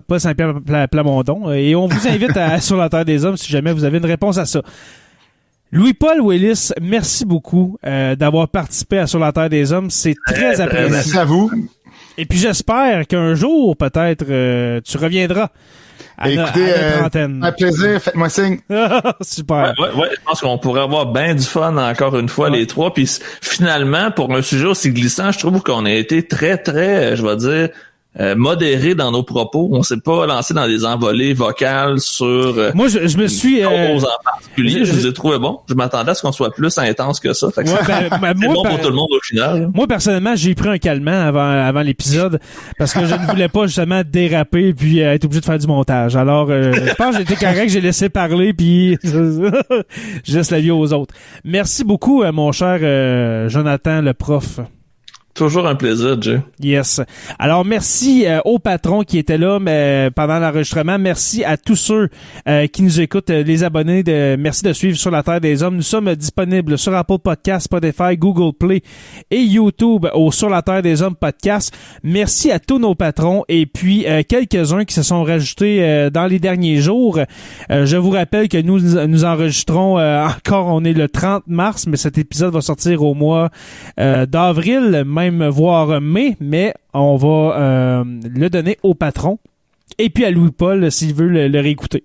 Paul Saint-Pierre Plamondon, et on vous invite à Sur la Terre des Hommes si jamais vous avez une réponse à ça. Louis-Paul Willis, merci beaucoup d'avoir participé à Sur la Terre des Hommes. C'est très apprécié. Merci à vous. Et puis j'espère qu'un jour, peut-être, tu reviendras. Écoutez, un plaisir, faites-moi signe. Super. Ouais, je pense qu'on pourrait avoir bien du fun encore une fois, les trois. Puis finalement, pour un sujet aussi glissant, je trouve qu'on a été très, très, je vais dire, modéré dans nos propos. On s'est pas lancé dans des envolées vocales sur moi je me suis en particulier. Je les ai trouvés bons. Je m'attendais à ce qu'on soit plus intense que ça. Fait que c'est bon pour tout le monde au final. Moi personnellement, j'ai pris un calmant avant l'épisode parce que je ne voulais pas justement déraper puis être obligé de faire du montage. Alors je pense que j'étais correct, j'ai laissé parler puis je laisse la vie aux autres. Merci beaucoup mon cher Jonathan le prof. Toujours un plaisir, Jay. Yes. Alors, merci aux patrons qui étaient là pendant l'enregistrement. Merci à tous ceux qui nous écoutent, les abonnés. Merci de suivre Sur la Terre des Hommes. Nous sommes disponibles sur Apple Podcasts, Spotify, Google Play et YouTube au Sur la Terre des Hommes podcast. Merci à tous nos patrons et puis quelques-uns qui se sont rajoutés dans les derniers jours. Je vous rappelle que nous enregistrons encore, on est le 30 mars, mais cet épisode va sortir au mois d'avril, même voire mai, mais on va le donner au patron. Et puis à Louis-Paul, s'il veut le réécouter.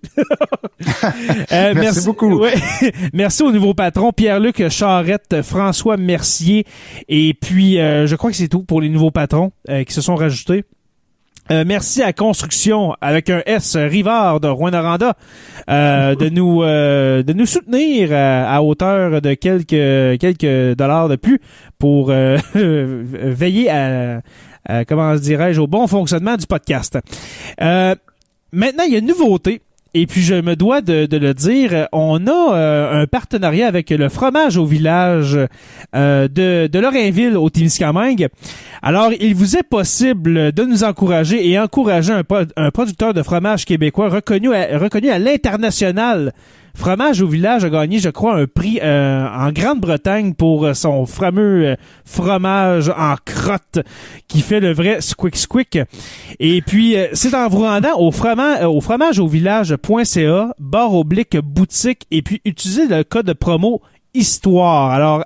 Merci beaucoup. Ouais, merci aux nouveaux patrons, Pierre-Luc Charette, François Mercier, et puis je crois que c'est tout pour les nouveaux patrons qui se sont rajoutés. Merci à Construction avec un S Rivard de Rouyn-Noranda de nous soutenir à hauteur de quelques dollars de plus pour veiller à comment dirais-je au bon fonctionnement du podcast. Maintenant, il y a une nouveauté. Et puis, je me dois de le dire, on a un partenariat avec le fromage au village de Lorrainville au Témiscamingue. Alors, il vous est possible de nous encourager et encourager un producteur de fromage québécois reconnu à l'international. Fromage au village a gagné, je crois, un prix en Grande-Bretagne pour son fameux fromage en crotte qui fait le vrai squick. Et puis, c'est en vous rendant au fromageauvillage.ca/boutique et puis utilisez le code promo HISTOIRE. Alors,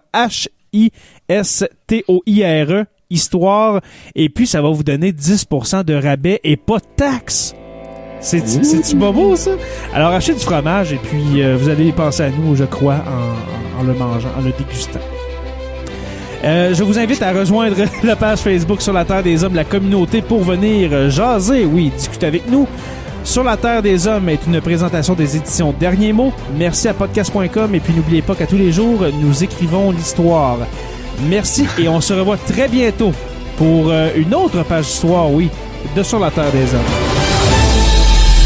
HISTOIRE, Histoire, et puis ça va vous donner 10% de rabais et pas de taxes. C'est-tu pas beau, ça? Alors, achetez du fromage et puis vous allez penser à nous, je crois, en le mangeant, en le dégustant. Je vous invite à rejoindre la page Facebook Sur la Terre des Hommes, la communauté, pour venir jaser, discuter avec nous. Sur la Terre des Hommes est une présentation des éditions Derniers Mots. Merci à podcast.com et puis n'oubliez pas qu'à tous les jours, nous écrivons l'histoire. Merci et on se revoit très bientôt pour une autre page d'histoire, de Sur la Terre des Hommes.